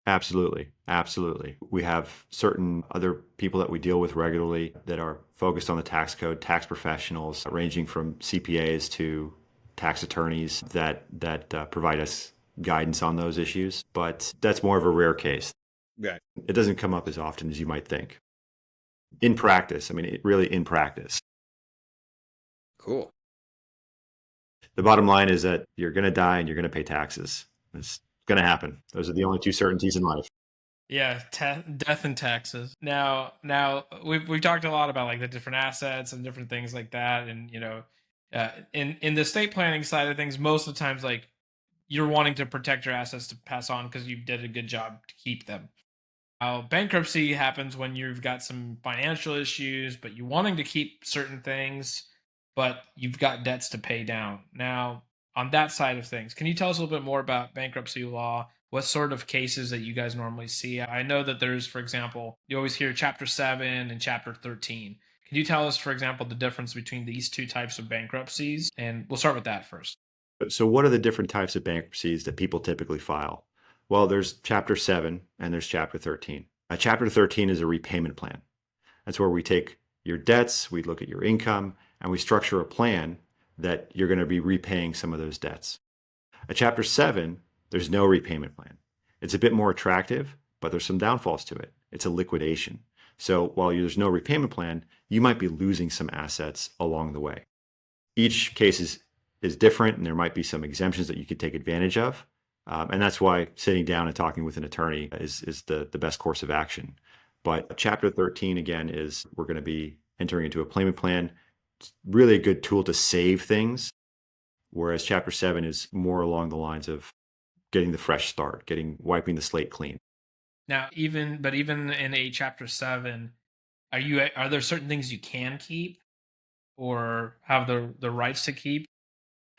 Absolutely. Absolutely. We have certain other people that we deal with regularly that are focused on the tax code, tax professionals, ranging from CPAs to tax attorneys that provide us guidance on those issues. But that's more of a rare case. Right. It doesn't come up as often as you might think. In practice, I mean, really in practice. Cool. The bottom line is that you're going to die and you're going to pay taxes. It's going to happen. Those are the only two certainties in life. Yeah, death and taxes. Now we've talked a lot about like the different assets and different things like that, and in the estate planning side of things, most of the times like you're wanting to protect your assets to pass on because you did a good job to keep them. Now, bankruptcy happens when you've got some financial issues, but you're wanting to keep certain things, but you've got debts to pay down. Now, on that side of things, can you tell us a little bit more about bankruptcy law? What sort of cases that you guys normally see? I know that there's, for example, you always hear Chapter 7 and Chapter 13. Can you tell us, for example, the difference between these two types of bankruptcies? And we'll start with that first. So, what are the different types of bankruptcies that people typically file? Well, there's Chapter 7 and there's Chapter 13. Chapter 13 is a repayment plan. That's where we take your debts, we look at your income, and we structure a plan that you're going to be repaying some of those debts. At Chapter 7, there's no repayment plan. It's a bit more attractive, but there's some downfalls to it. It's a liquidation. So while there's no repayment plan, you might be losing some assets along the way. Each case is different, and there might be some exemptions that you could take advantage of. And that's why sitting down and talking with an attorney is the best course of action. But Chapter 13, again, is we're going to be entering into a payment plan. It's really a good tool to save things, whereas Chapter 7 is more along the lines of getting the fresh start, wiping the slate clean. Now, even in a Chapter 7, are there certain things you can keep or have the rights to keep?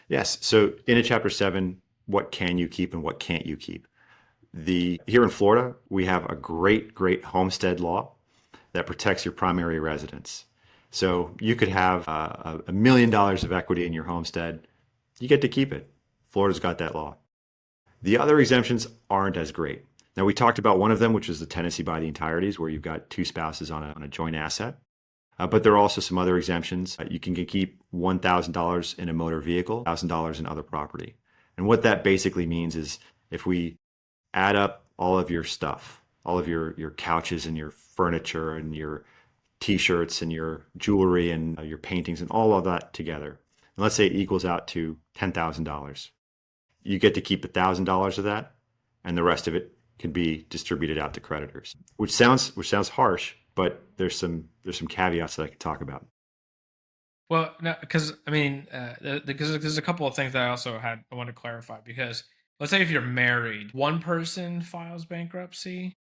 Yes. So in a Chapter 7, what can you keep and what can't you keep? Here in Florida, we have a great homestead law that protects your primary residence. So you could have $1 million of equity in your homestead. You get to keep it. Florida's got that law. The other exemptions aren't as great. Now, we talked about one of them, which is the tenancy by the entireties, where you've got two spouses on a joint asset. But there are also some other exemptions. You can keep $1,000 in a motor vehicle, $1,000 in other property. And what that basically means is if we add up all of your stuff, all of your couches and your furniture and your t-shirts and your jewelry and your paintings and all of that together, and let's say it equals out to $10,000. You get to keep $1,000 of that, and the rest of it can be distributed out to creditors. Which sounds harsh, but there's some caveats that I could talk about. Well, no, because I mean, because there's a couple of things that I want to clarify. Because let's say if you're married, one person files bankruptcy.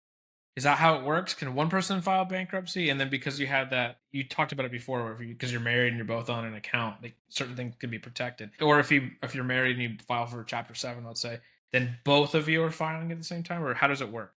Is that how it works? Can one person file bankruptcy, and then because you had that, you talked about it before, where because you're married and you're both on an account, like certain things can be protected. Or if you're married and you file for Chapter 7, let's say, then both of you are filing at the same time, or how does it work?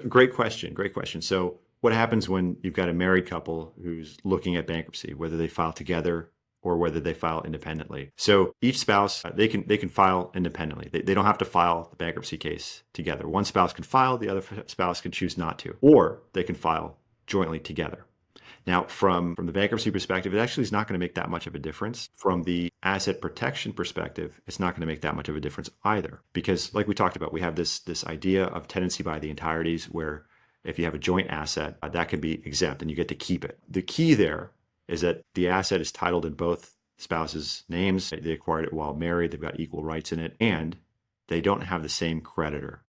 Great question. Great question. So, what happens when you've got a married couple who's looking at bankruptcy, whether they file together or whether they file independently? So, each spouse they can file independently. They don't have to file the bankruptcy case together. One spouse can file, the other spouse can choose not to, or they can file jointly together. Now, from the bankruptcy perspective, it actually is not going to make that much of a difference. From the asset protection perspective, it's not going to make that much of a difference either. Because like we talked about, we have this idea of tenancy by the entireties where if you have a joint asset, that can be exempt and you get to keep it. The key there is that the asset is titled in both spouses' names. They acquired it while married. They've got equal rights in it, and they don't have the same creditor.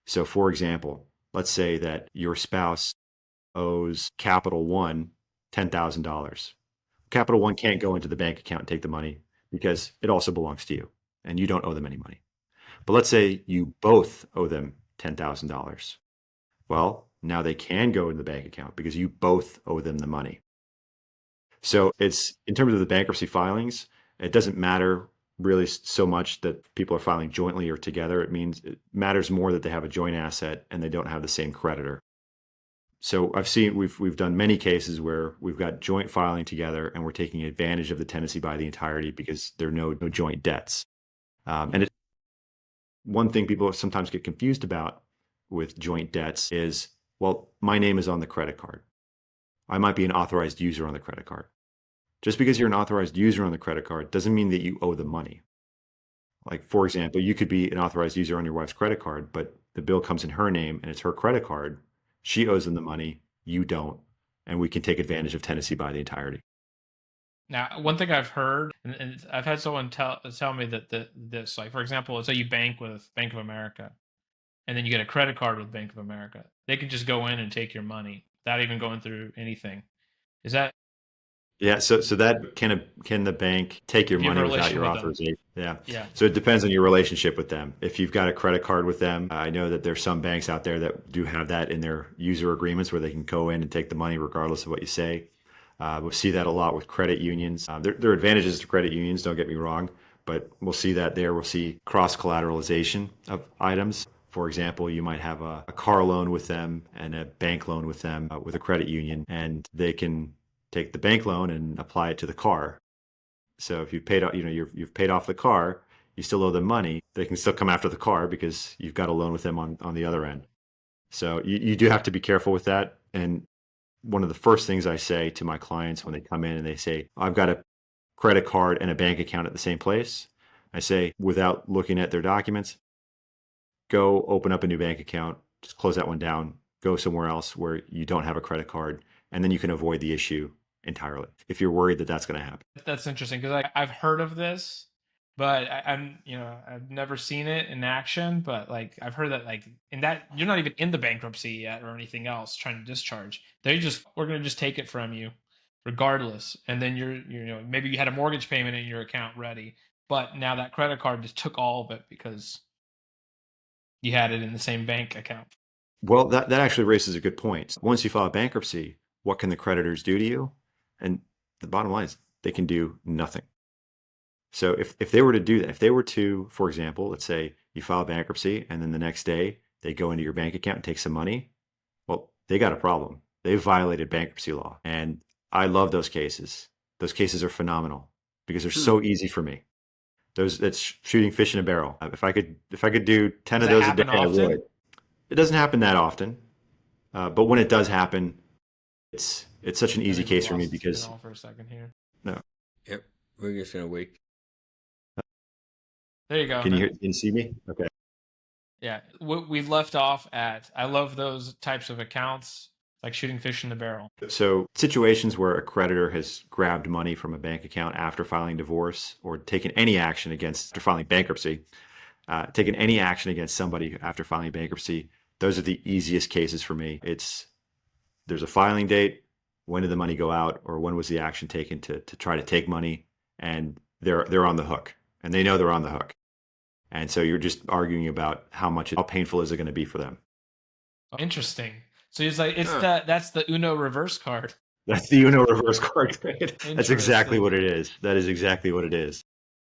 So, for example, let's say that your spouse owes Capital One $10,000. Capital One can't go into the bank account and take the money because it also belongs to you and you don't owe them any money. But let's say you both owe them $10,000. Well, now they can go in the bank account because you both owe them the money. So it's in terms of the bankruptcy filings, it doesn't matter really so much that people are filing jointly or together. It matters more that they have a joint asset and they don't have the same creditor. So we've done many cases where we've got joint filing together and we're taking advantage of the tenancy by the entirety because there are no joint debts. One thing people sometimes get confused about with joint debts is, well, my name is on the credit card. I might be an authorized user on the credit card. Just because you're an authorized user on the credit card doesn't mean that you owe the money. Like, for example, you could be an authorized user on your wife's credit card, but the bill comes in her name and it's her credit card. She owes them the money, you don't, and we can take advantage of tenancy by the entirety. Now, one thing I've heard, and I've had someone tell me that this, like, for example, let's say you bank with Bank of America, and then you get a credit card with Bank of America. They can just go in and take your money without even going through anything. Is that Yeah, so that can the bank take your if you have a money without relation your with them? authorization? Yeah. Yeah. So it depends on your relationship with them. If you've got a credit card with them, I know that there's some banks out there that do have that in their user agreements where they can go in and take the money regardless of what you say. We'll see that a lot with credit unions. There are advantages to credit unions, don't get me wrong, but we'll see that there. We'll see cross collateralization of items. For example, you might have a car loan with them and a bank loan with them with a credit union, and they can take the bank loan and apply it to the car. So if you've paid off, you've paid off the car, you still owe them money. They can still come after the car because you've got a loan with them on the other end. So you do have to be careful with that. And one of the first things I say to my clients when they come in and they say, I've got a credit card and a bank account at the same place, I say, without looking at their documents, go open up a new bank account, just close that one down, go somewhere else where you don't have a credit card, and then you can avoid the issue entirely if you're worried that that's going to happen. That's interesting because I've heard of this, but I'm I've never seen it in action. But like I've heard that like in that you're not even in the bankruptcy yet or anything else trying to discharge. We're gonna just take it from you, regardless. And then maybe you had a mortgage payment in your account ready, but now that credit card just took all of it because you had it in the same bank account. Well, that actually raises a good point. Once you file bankruptcy, what can the creditors do to you? And the bottom line is they can do nothing. So if they were to do that, if they were to, for example, let's say you file bankruptcy and then the next day they go into your bank account and take some money, well, they got a problem. They violated bankruptcy law. And I love those cases. Those cases are phenomenal because they're so easy for me. That's shooting fish in a barrel. If I could do 10 Does of that those a day, happen I often? would. It doesn't happen that often. But when it does happen, it's such an I easy think we case for me lost because Kunal for a second here. no. Yep. We're just gonna wait. There you go. Can you see me? Okay. Yeah, we left off at. I love those types of accounts, like shooting fish in the barrel. So situations where a creditor has grabbed money from a bank account after filing divorce or taken any action against after filing bankruptcy, taken any action against somebody after filing bankruptcy, those are the easiest cases for me. There's a filing date, when did the money go out, or when was the action taken to try to take money, and they're on the hook, and they know they're on the hook. And so you're just arguing about how painful is it going to be for them. Interesting. So he's like, Huh. that's the Uno reverse card. That's the Uno reverse card trade. That's exactly Interesting. what it is. That is exactly what it is.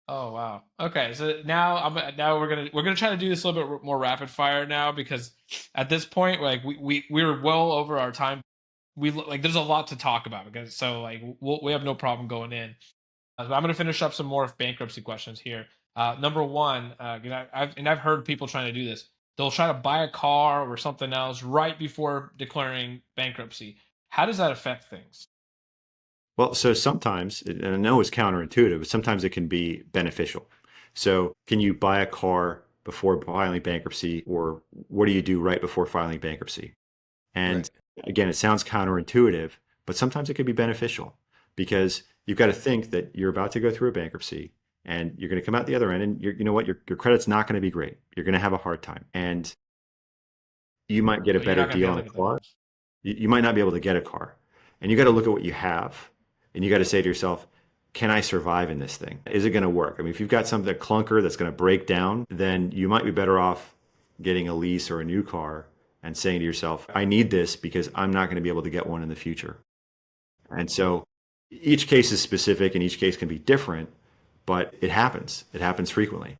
Oh wow. Okay, so now we're gonna try to do this a little bit more rapid fire now, because at this point, like we're well over our time. We like there's a lot to talk about, because so like we have no problem going in. But I'm gonna finish up some more bankruptcy questions here. Number one, I've heard people trying to do this. They'll try to buy a car or something else right before declaring bankruptcy. How does that affect things? Well, so sometimes, and I know it's counterintuitive, but sometimes it can be beneficial. So, can you buy a car before filing bankruptcy, or what do you do right before filing bankruptcy? And Right. again, it sounds counterintuitive, but sometimes it could be beneficial because you've got to think that you're about to go through a bankruptcy and you're going to come out the other end and you know what, your credit's not going to be great. You're going to have a hard time and you might get a So you're better not gonna be deal able on to a get the car. house. You might not be able to get a car. And you got to look at what you have and you got to say to yourself, can I survive in this thing? Is it going to work? I mean, if you've got something, a clunker that's going to break down, then you might be better off getting a lease or a new car and saying to yourself, I need this because I'm not going to be able to get one in the future. And so each case is specific and each case can be different, but it happens. It happens frequently.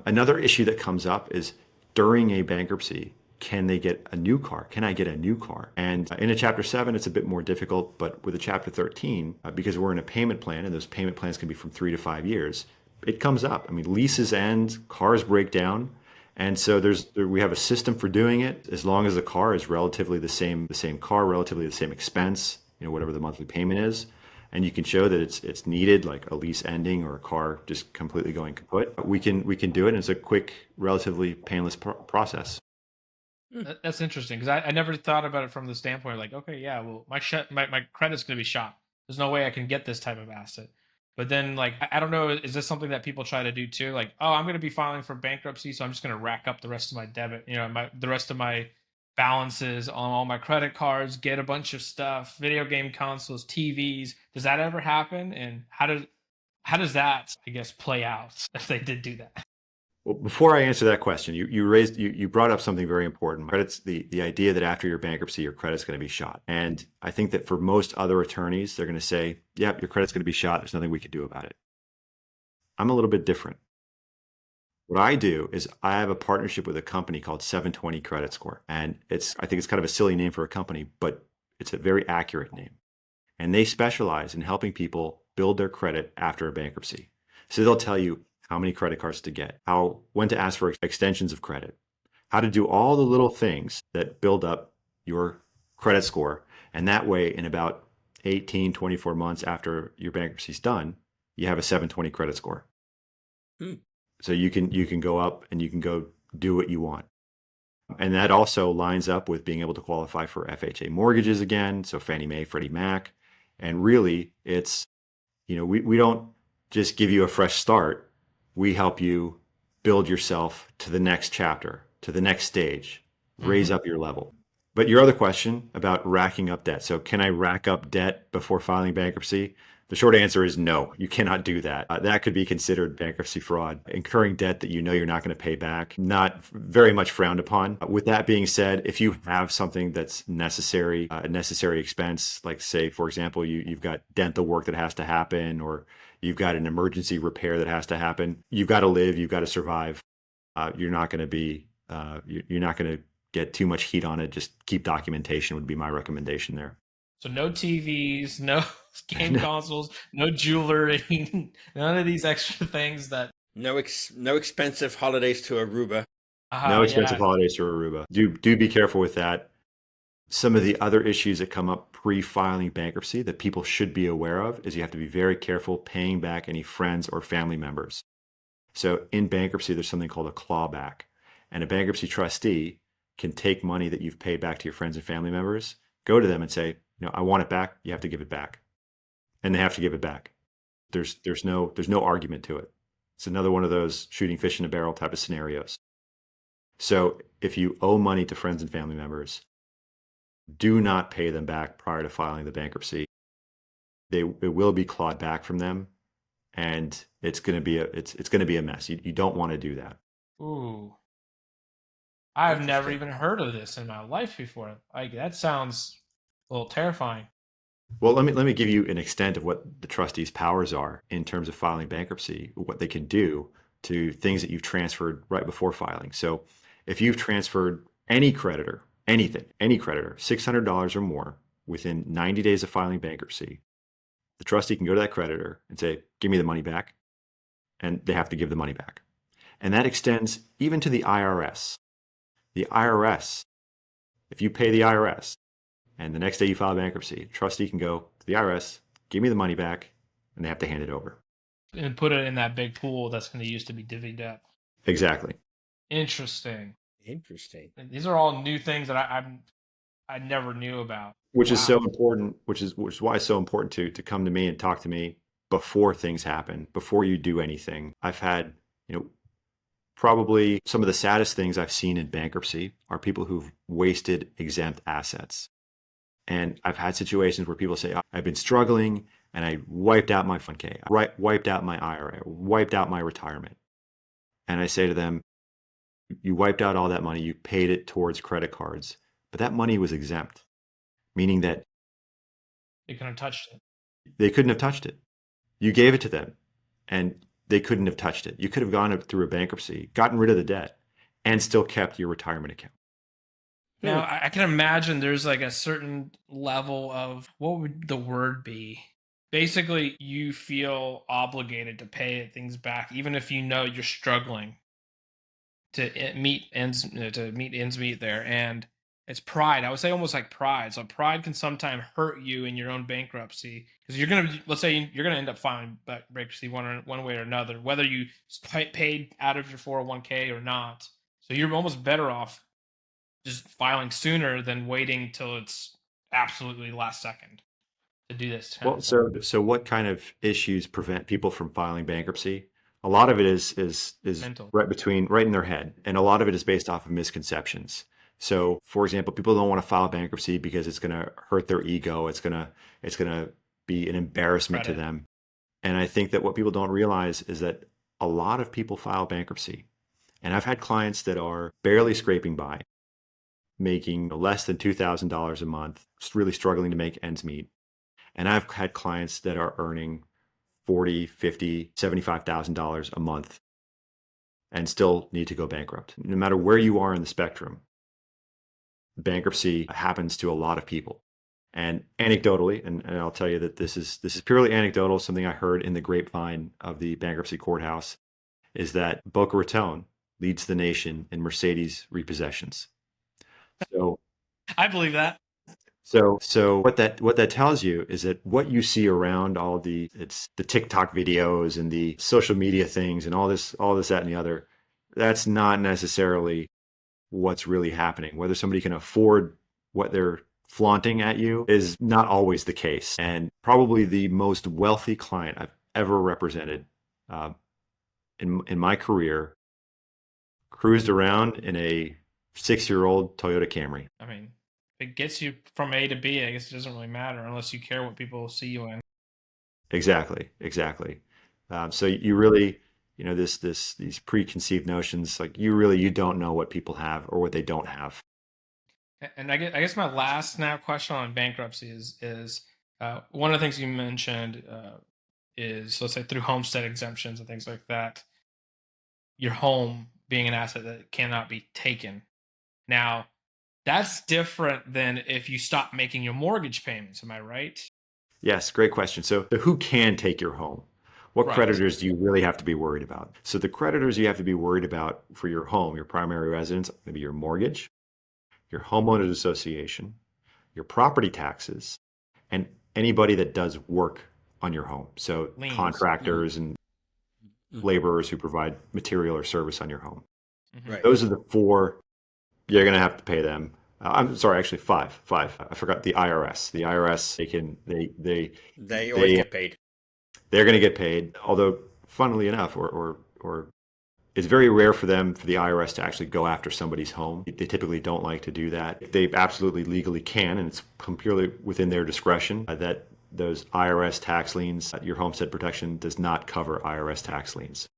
Another issue that comes up is during a bankruptcy, can they get a new car? Can I get a new car? And in a Chapter 7, it's a bit more difficult, but with a Chapter 13, because we're in a payment plan and those payment plans can be from 3 to 5 years, it comes up. I mean, leases end, cars break down. And so we have a system for doing it as long as the car is relatively the same car, relatively the same expense, whatever the monthly payment is, and you can show that it's needed, like a lease ending or a car just completely going kaput. We can do it, and it's a quick, relatively painless process. That's interesting, because I never thought about it from the standpoint like, okay, yeah, well, my credit's going to be shot. There's no way I can get this type of asset. But then, like, I don't know, is this something that people try to do too? Like, oh, I'm going to be filing for bankruptcy, so I'm just going to rack up the rest of my debit, the rest of my balances on all my credit cards, get a bunch of stuff, video game consoles, TVs. Does that ever happen? And how does that, I guess, play out if they did do that? Well, before I answer that question, you brought up something very important. Credits the idea that after your bankruptcy, your credit's going to be shot. And I think that for most other attorneys, they're going to say, "Yep, your credit's going to be shot. There's nothing we can do about it." I'm a little bit different. What I do is I have a partnership with a company called 720 Credit Score, and I think it's kind of a silly name for a company, but it's a very accurate name. And they specialize in helping people build their credit after a bankruptcy. So they'll tell you how many credit cards to get, when to ask for extensions of credit, how to do all the little things that build up your credit score. And that way, in about 18, 24 months after your bankruptcy is done, you have a 720 credit score. Hmm. So you can go up and you can go do what you want. And that also lines up with being able to qualify for FHA mortgages again, so Fannie Mae, Freddie Mac. And really, we don't just give you a fresh start. We help you build yourself to the next chapter, to the next stage, raise Hmm. up your level. But your other question about racking up debt. So, can I rack up debt before filing bankruptcy? The short answer is no, you cannot do that. That could be considered bankruptcy fraud, incurring debt that you know you're not going to pay back, not very much frowned upon. With that being said, if you have something that's necessary, a necessary expense, like say, for example, you've got dental work that has to happen, or you've got an emergency repair that has to happen, you've got to live, you've got to survive. You're not going to be, you're not going to get too much heat on it. Just keep documentation would be my recommendation there. So no TVs, no game consoles, no jewelry, none of these extra things that. No expensive holidays to Aruba. No expensive Yeah. holidays to Aruba. Do be careful with that. Some of the other issues that come up pre-filing bankruptcy that people should be aware of is you have to be very careful paying back any friends or family members. So in bankruptcy, there's something called a clawback, and a bankruptcy trustee can take money that you've paid back to your friends and family members, go to them and say, I want it back. You have to give it back, and they have to give it back. There's no argument to it. It's another one of those shooting fish in a barrel type of scenarios. So if you owe money to friends and family members, do not pay them back prior to filing the bankruptcy. It will be clawed back from them, and it's going to be a mess. You don't want to do that. Ooh. I've never Interesting. even heard of this in my life before. Like that sounds a little terrifying. Well, let me give you an extent of what the trustee's powers are in terms of filing bankruptcy, what they can do to things that you've transferred right before filing. So if you've transferred any creditor, anything, any creditor, $600 or more within 90 days of filing bankruptcy, the trustee can go to that creditor and say, give me the money back. And they have to give the money back. And that extends even to the IRS. The IRS, if you pay the IRS and the next day you file bankruptcy, the trustee can go to the IRS, give me the money back, and they have to hand it over. And put it in that big pool that's going to use to be divvied up. Exactly. Interesting. Interesting. And these are all new things that I never knew about. Which is so Wow. important, which is why it's so important to come to me and talk to me before things happen, before you do anything. I've had, probably some of the saddest things I've seen in bankruptcy are people who've wasted exempt assets. And I've had situations where people say, I've been struggling and I wiped out my 401k, wiped out my IRA, wiped out my retirement. And I say to them, you wiped out all that money, you paid it towards credit cards, but that money was exempt, meaning that They couldn't have touched it. they couldn't have touched it. You gave it to them and they couldn't have touched it. You could have gone through a bankruptcy, gotten rid of the debt, and still kept your retirement account. Now, I can imagine there's like a certain level of, what would the word be? Basically, you feel obligated to pay things back, even if you know you're struggling to meet ends meet there. And it's pride. I would say almost like pride. So pride can sometimes hurt you in your own bankruptcy because let's say you're gonna end up filing bankruptcy one way or another, whether you paid out of your 401k or not. So you're almost better off just filing sooner than waiting till it's absolutely last second to do this. Well, so what kind of issues prevent people from filing bankruptcy? A lot of it is Mental. right in their head, and a lot of it is based off of misconceptions. So, for example, people don't want to file bankruptcy because it's going to hurt their ego. It's going to be an embarrassment to them. And I think that what people don't realize is that a lot of people file bankruptcy. And I've had clients that are barely scraping by, making less than $2,000 a month, really struggling to make ends meet. And I've had clients that are earning $40,000, $50,000, $75,000 a month and still need to go bankrupt. No matter where you are in the spectrum, bankruptcy happens to a lot of people. And anecdotally, and I'll tell you that this is purely anecdotal, something I heard in the grapevine of the bankruptcy courthouse, is that Boca Raton leads the nation in Mercedes repossessions. So I believe that. So what that tells you is that what you see around it's the TikTok videos and the social media things and all this, that, and the other, that's not necessarily what's really happening. Whether somebody can afford what they're flaunting at you is not always the case. And probably the most wealthy client I've ever represented in my career cruised around in a 6-year-old Toyota Camry. I mean, it gets you from A to B. I guess it doesn't really matter unless you care what people see you in. Exactly. So you really, these preconceived notions, like you don't know what people have or what they don't have. And I guess my last now question on bankruptcy is one of the things you mentioned is, let's say, through homestead exemptions and things like that, your home being an asset that cannot be taken. Now, that's different than if you stop making your mortgage payments. Am I right? Yes, great question. So who can take your home? What Right. creditors do you really have to be worried about? So the creditors you have to be worried about for your home, your primary residence, maybe your mortgage, your homeowners association, your property taxes, and anybody that does work on your home. So Liens. contractors and laborers who provide material or service on your home. Mhm. Right. Those are the 4 you're going to have to pay them. I'm sorry, actually 5. I forgot the IRS. The IRS, They always get paid. They're going to get paid. Although, funnily enough, or it's very rare for the IRS to actually go after somebody's home. They typically don't like to do that. They absolutely legally can, and it's purely within their discretion that those IRS tax liens, your homestead protection does not cover IRS tax liens.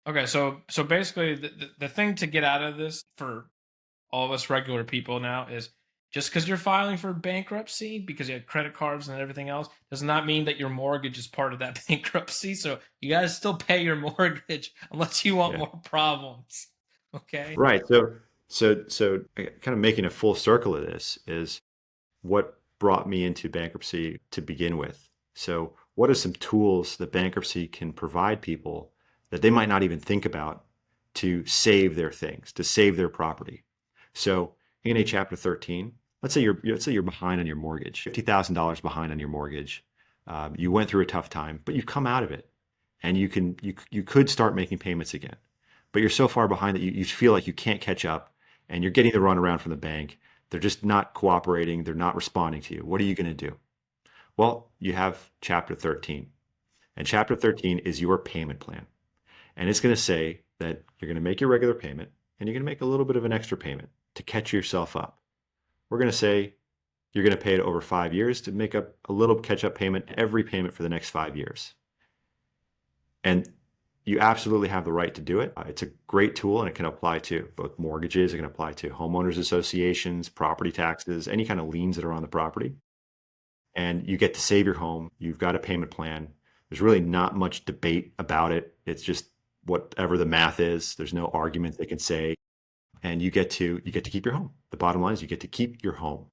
Okay, so basically, the thing to get out of this for all of us regular people now is just because you're filing for bankruptcy because you have credit cards and everything else does not mean that your mortgage is part of that bankruptcy. So you guys still pay your mortgage unless you want Yeah. more problems. Okay. Right. So kind of making a full circle of this is what brought me into bankruptcy to begin with. So what are some tools that bankruptcy can provide people that they might not even think about to save their things, to save their property? So in a Chapter 13, let's say you're behind on your mortgage, $50,000 behind on your mortgage. You went through a tough time, but you've come out of it, and you could start making payments again, but you're so far behind that you feel like you can't catch up, and you're getting the runaround from the bank. They're just not cooperating. They're not responding to you. What are you going to do? Well, you have Chapter 13, and Chapter 13 is your payment plan, and it's going to say that you're going to make your regular payment, and you're going to make a little bit of an extra payment to catch yourself up. We're going to say you're going to pay it over 5 years to make up a little catch-up payment every payment for the next 5 years. And you absolutely have the right to do it. It's a great tool, and it can apply to both mortgages. It can apply to homeowners associations, property taxes, any kind of liens that are on the property. And you get to save your home. You've got a payment plan. There's really not much debate about it. It's just whatever the math is. There's no argument they can say, and you get to keep your home. The bottom line is you get to keep your home.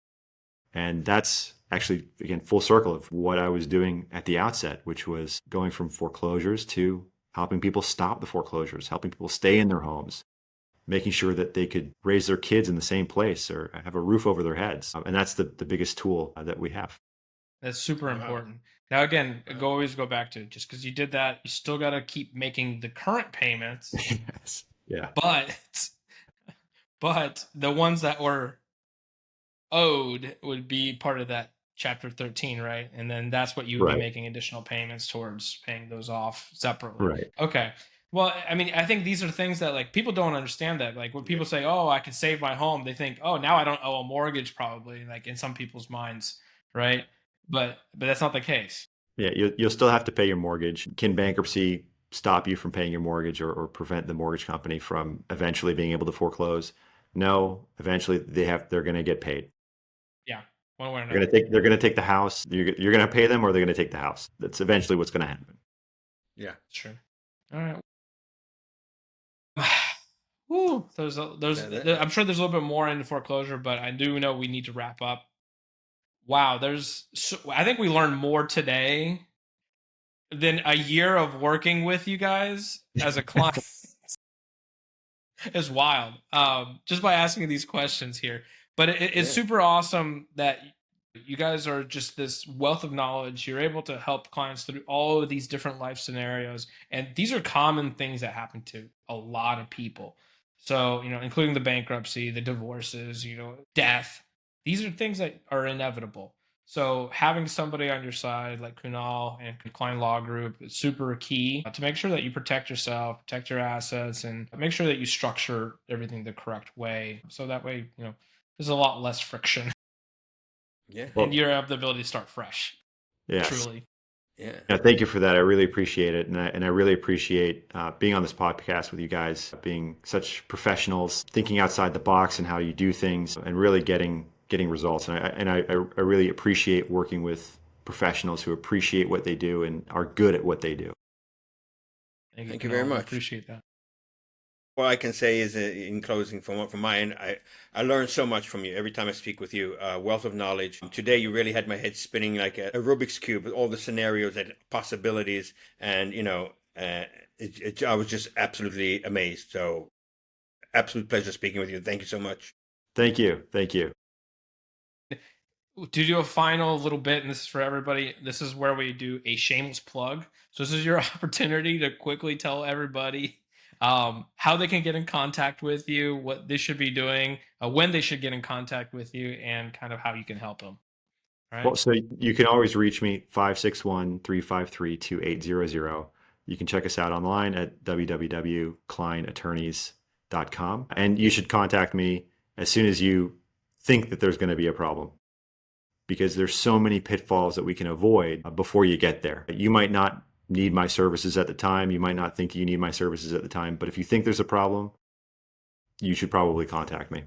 And that's actually, again, full circle of what I was doing at the outset, which was going from foreclosures to helping people stop the foreclosures, helping people stay in their homes, making sure that they could raise their kids in the same place or have a roof over their heads. And that's the biggest tool that we have. That's super Wow. important. Now, again, Wow. always go back to just because you did that, you still got to keep making the current payments, Yes. Yeah. but the ones that were owed would be part of that Chapter 13, right? And then that's what you would be Right. making additional payments towards paying those off separately. Right. Okay. Well, I mean, I think these are things that like people don't understand that. Like when people say, "Oh, I can save my home," they think, "Oh, now I don't owe a mortgage," probably, like in some people's minds, right? But that's not the case. Yeah. You'll still have to pay your mortgage. Can bankruptcy stop you from paying your mortgage or prevent the mortgage company from eventually being able to foreclose? No. Eventually they're going to get paid. Yeah, one way or They're another. going to take the house. You're going to pay them, or they're going to take the house. That's eventually what's going to happen. Yeah. Sure. All right. Woo, Yeah, I'm sure there's a little bit more into foreclosure, but I do know we need to wrap up. Wow, I think we learned more today than a year of working with you guys as a client. It's wild. Just by asking these questions here, but it's Yeah. super awesome that you guys are just this wealth of knowledge. You're able to help clients through all of these different life scenarios, and these are common things that happen to a lot of people. So, including the bankruptcy, the divorces, death. These are things that are inevitable. So having somebody on your side like Kunal and Klein Law Group is super key to make sure that you protect yourself, protect your assets, and make sure that you structure everything the correct way. So that way, there's a lot less friction Yeah. Well, and you have the ability to start fresh. yes. Truly. Yeah. Yeah, thank you for that. I really appreciate it. And I really appreciate being on this podcast with you guys, being such professionals, thinking outside the box and how you do things and really getting results. And I really appreciate working with professionals who appreciate what they do and are good at what they do. Thank you very Kunal. I much. appreciate that. What I can say is, in closing, from my end, I learned so much from you every time I speak with you. Wealth of knowledge. Today, you really had my head spinning like a Rubik's cube with all the scenarios and possibilities, and I was just absolutely amazed. So, absolute pleasure speaking with you. Thank you so much. Thank you. Thank you. To do a final little bit, and this is for everybody, this is where we do a shameless plug. So this is your opportunity to quickly tell everybody how they can get in contact with you, what they should be doing, when they should get in contact with you, and kind of how you can help them. All right. Well, so you can always reach me 561-353-2800. You can check us out online at www.kleinattorneys.com. And you should contact me as soon as you think that there's going to be a problem, because there's so many pitfalls that we can avoid before you get there. You might not need my services at the time. You might not think you need my services at the time, but if you think there's a problem, you should probably contact me.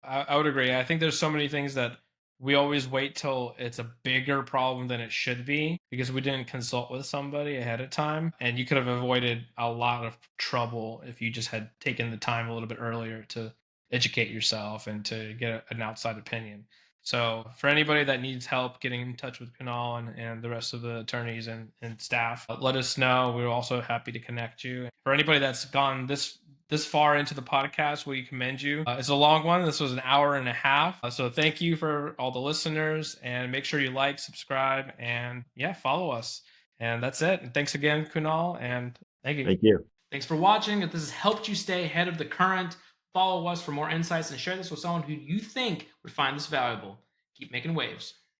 I would agree. I think there's so many things that we always wait till it's a bigger problem than it should be because we didn't consult with somebody ahead of time. And you could have avoided a lot of trouble if you just had taken the time a little bit earlier to educate yourself and to get an outside opinion. So, for anybody that needs help getting in touch with Kunal and the rest of the attorneys and staff, let us know. We're also happy to connect you. For anybody that's gone this far into the podcast, we commend you. It's a long one. This was an hour and a half. So thank you for all the listeners, and make sure you like, subscribe, and yeah, follow us. And that's it. And thanks again, Kunal, and thank you. Thank you. Thanks for watching. If this has helped you stay ahead of the current, follow us for more insights and share this with someone who you think would find this valuable. Keep making waves.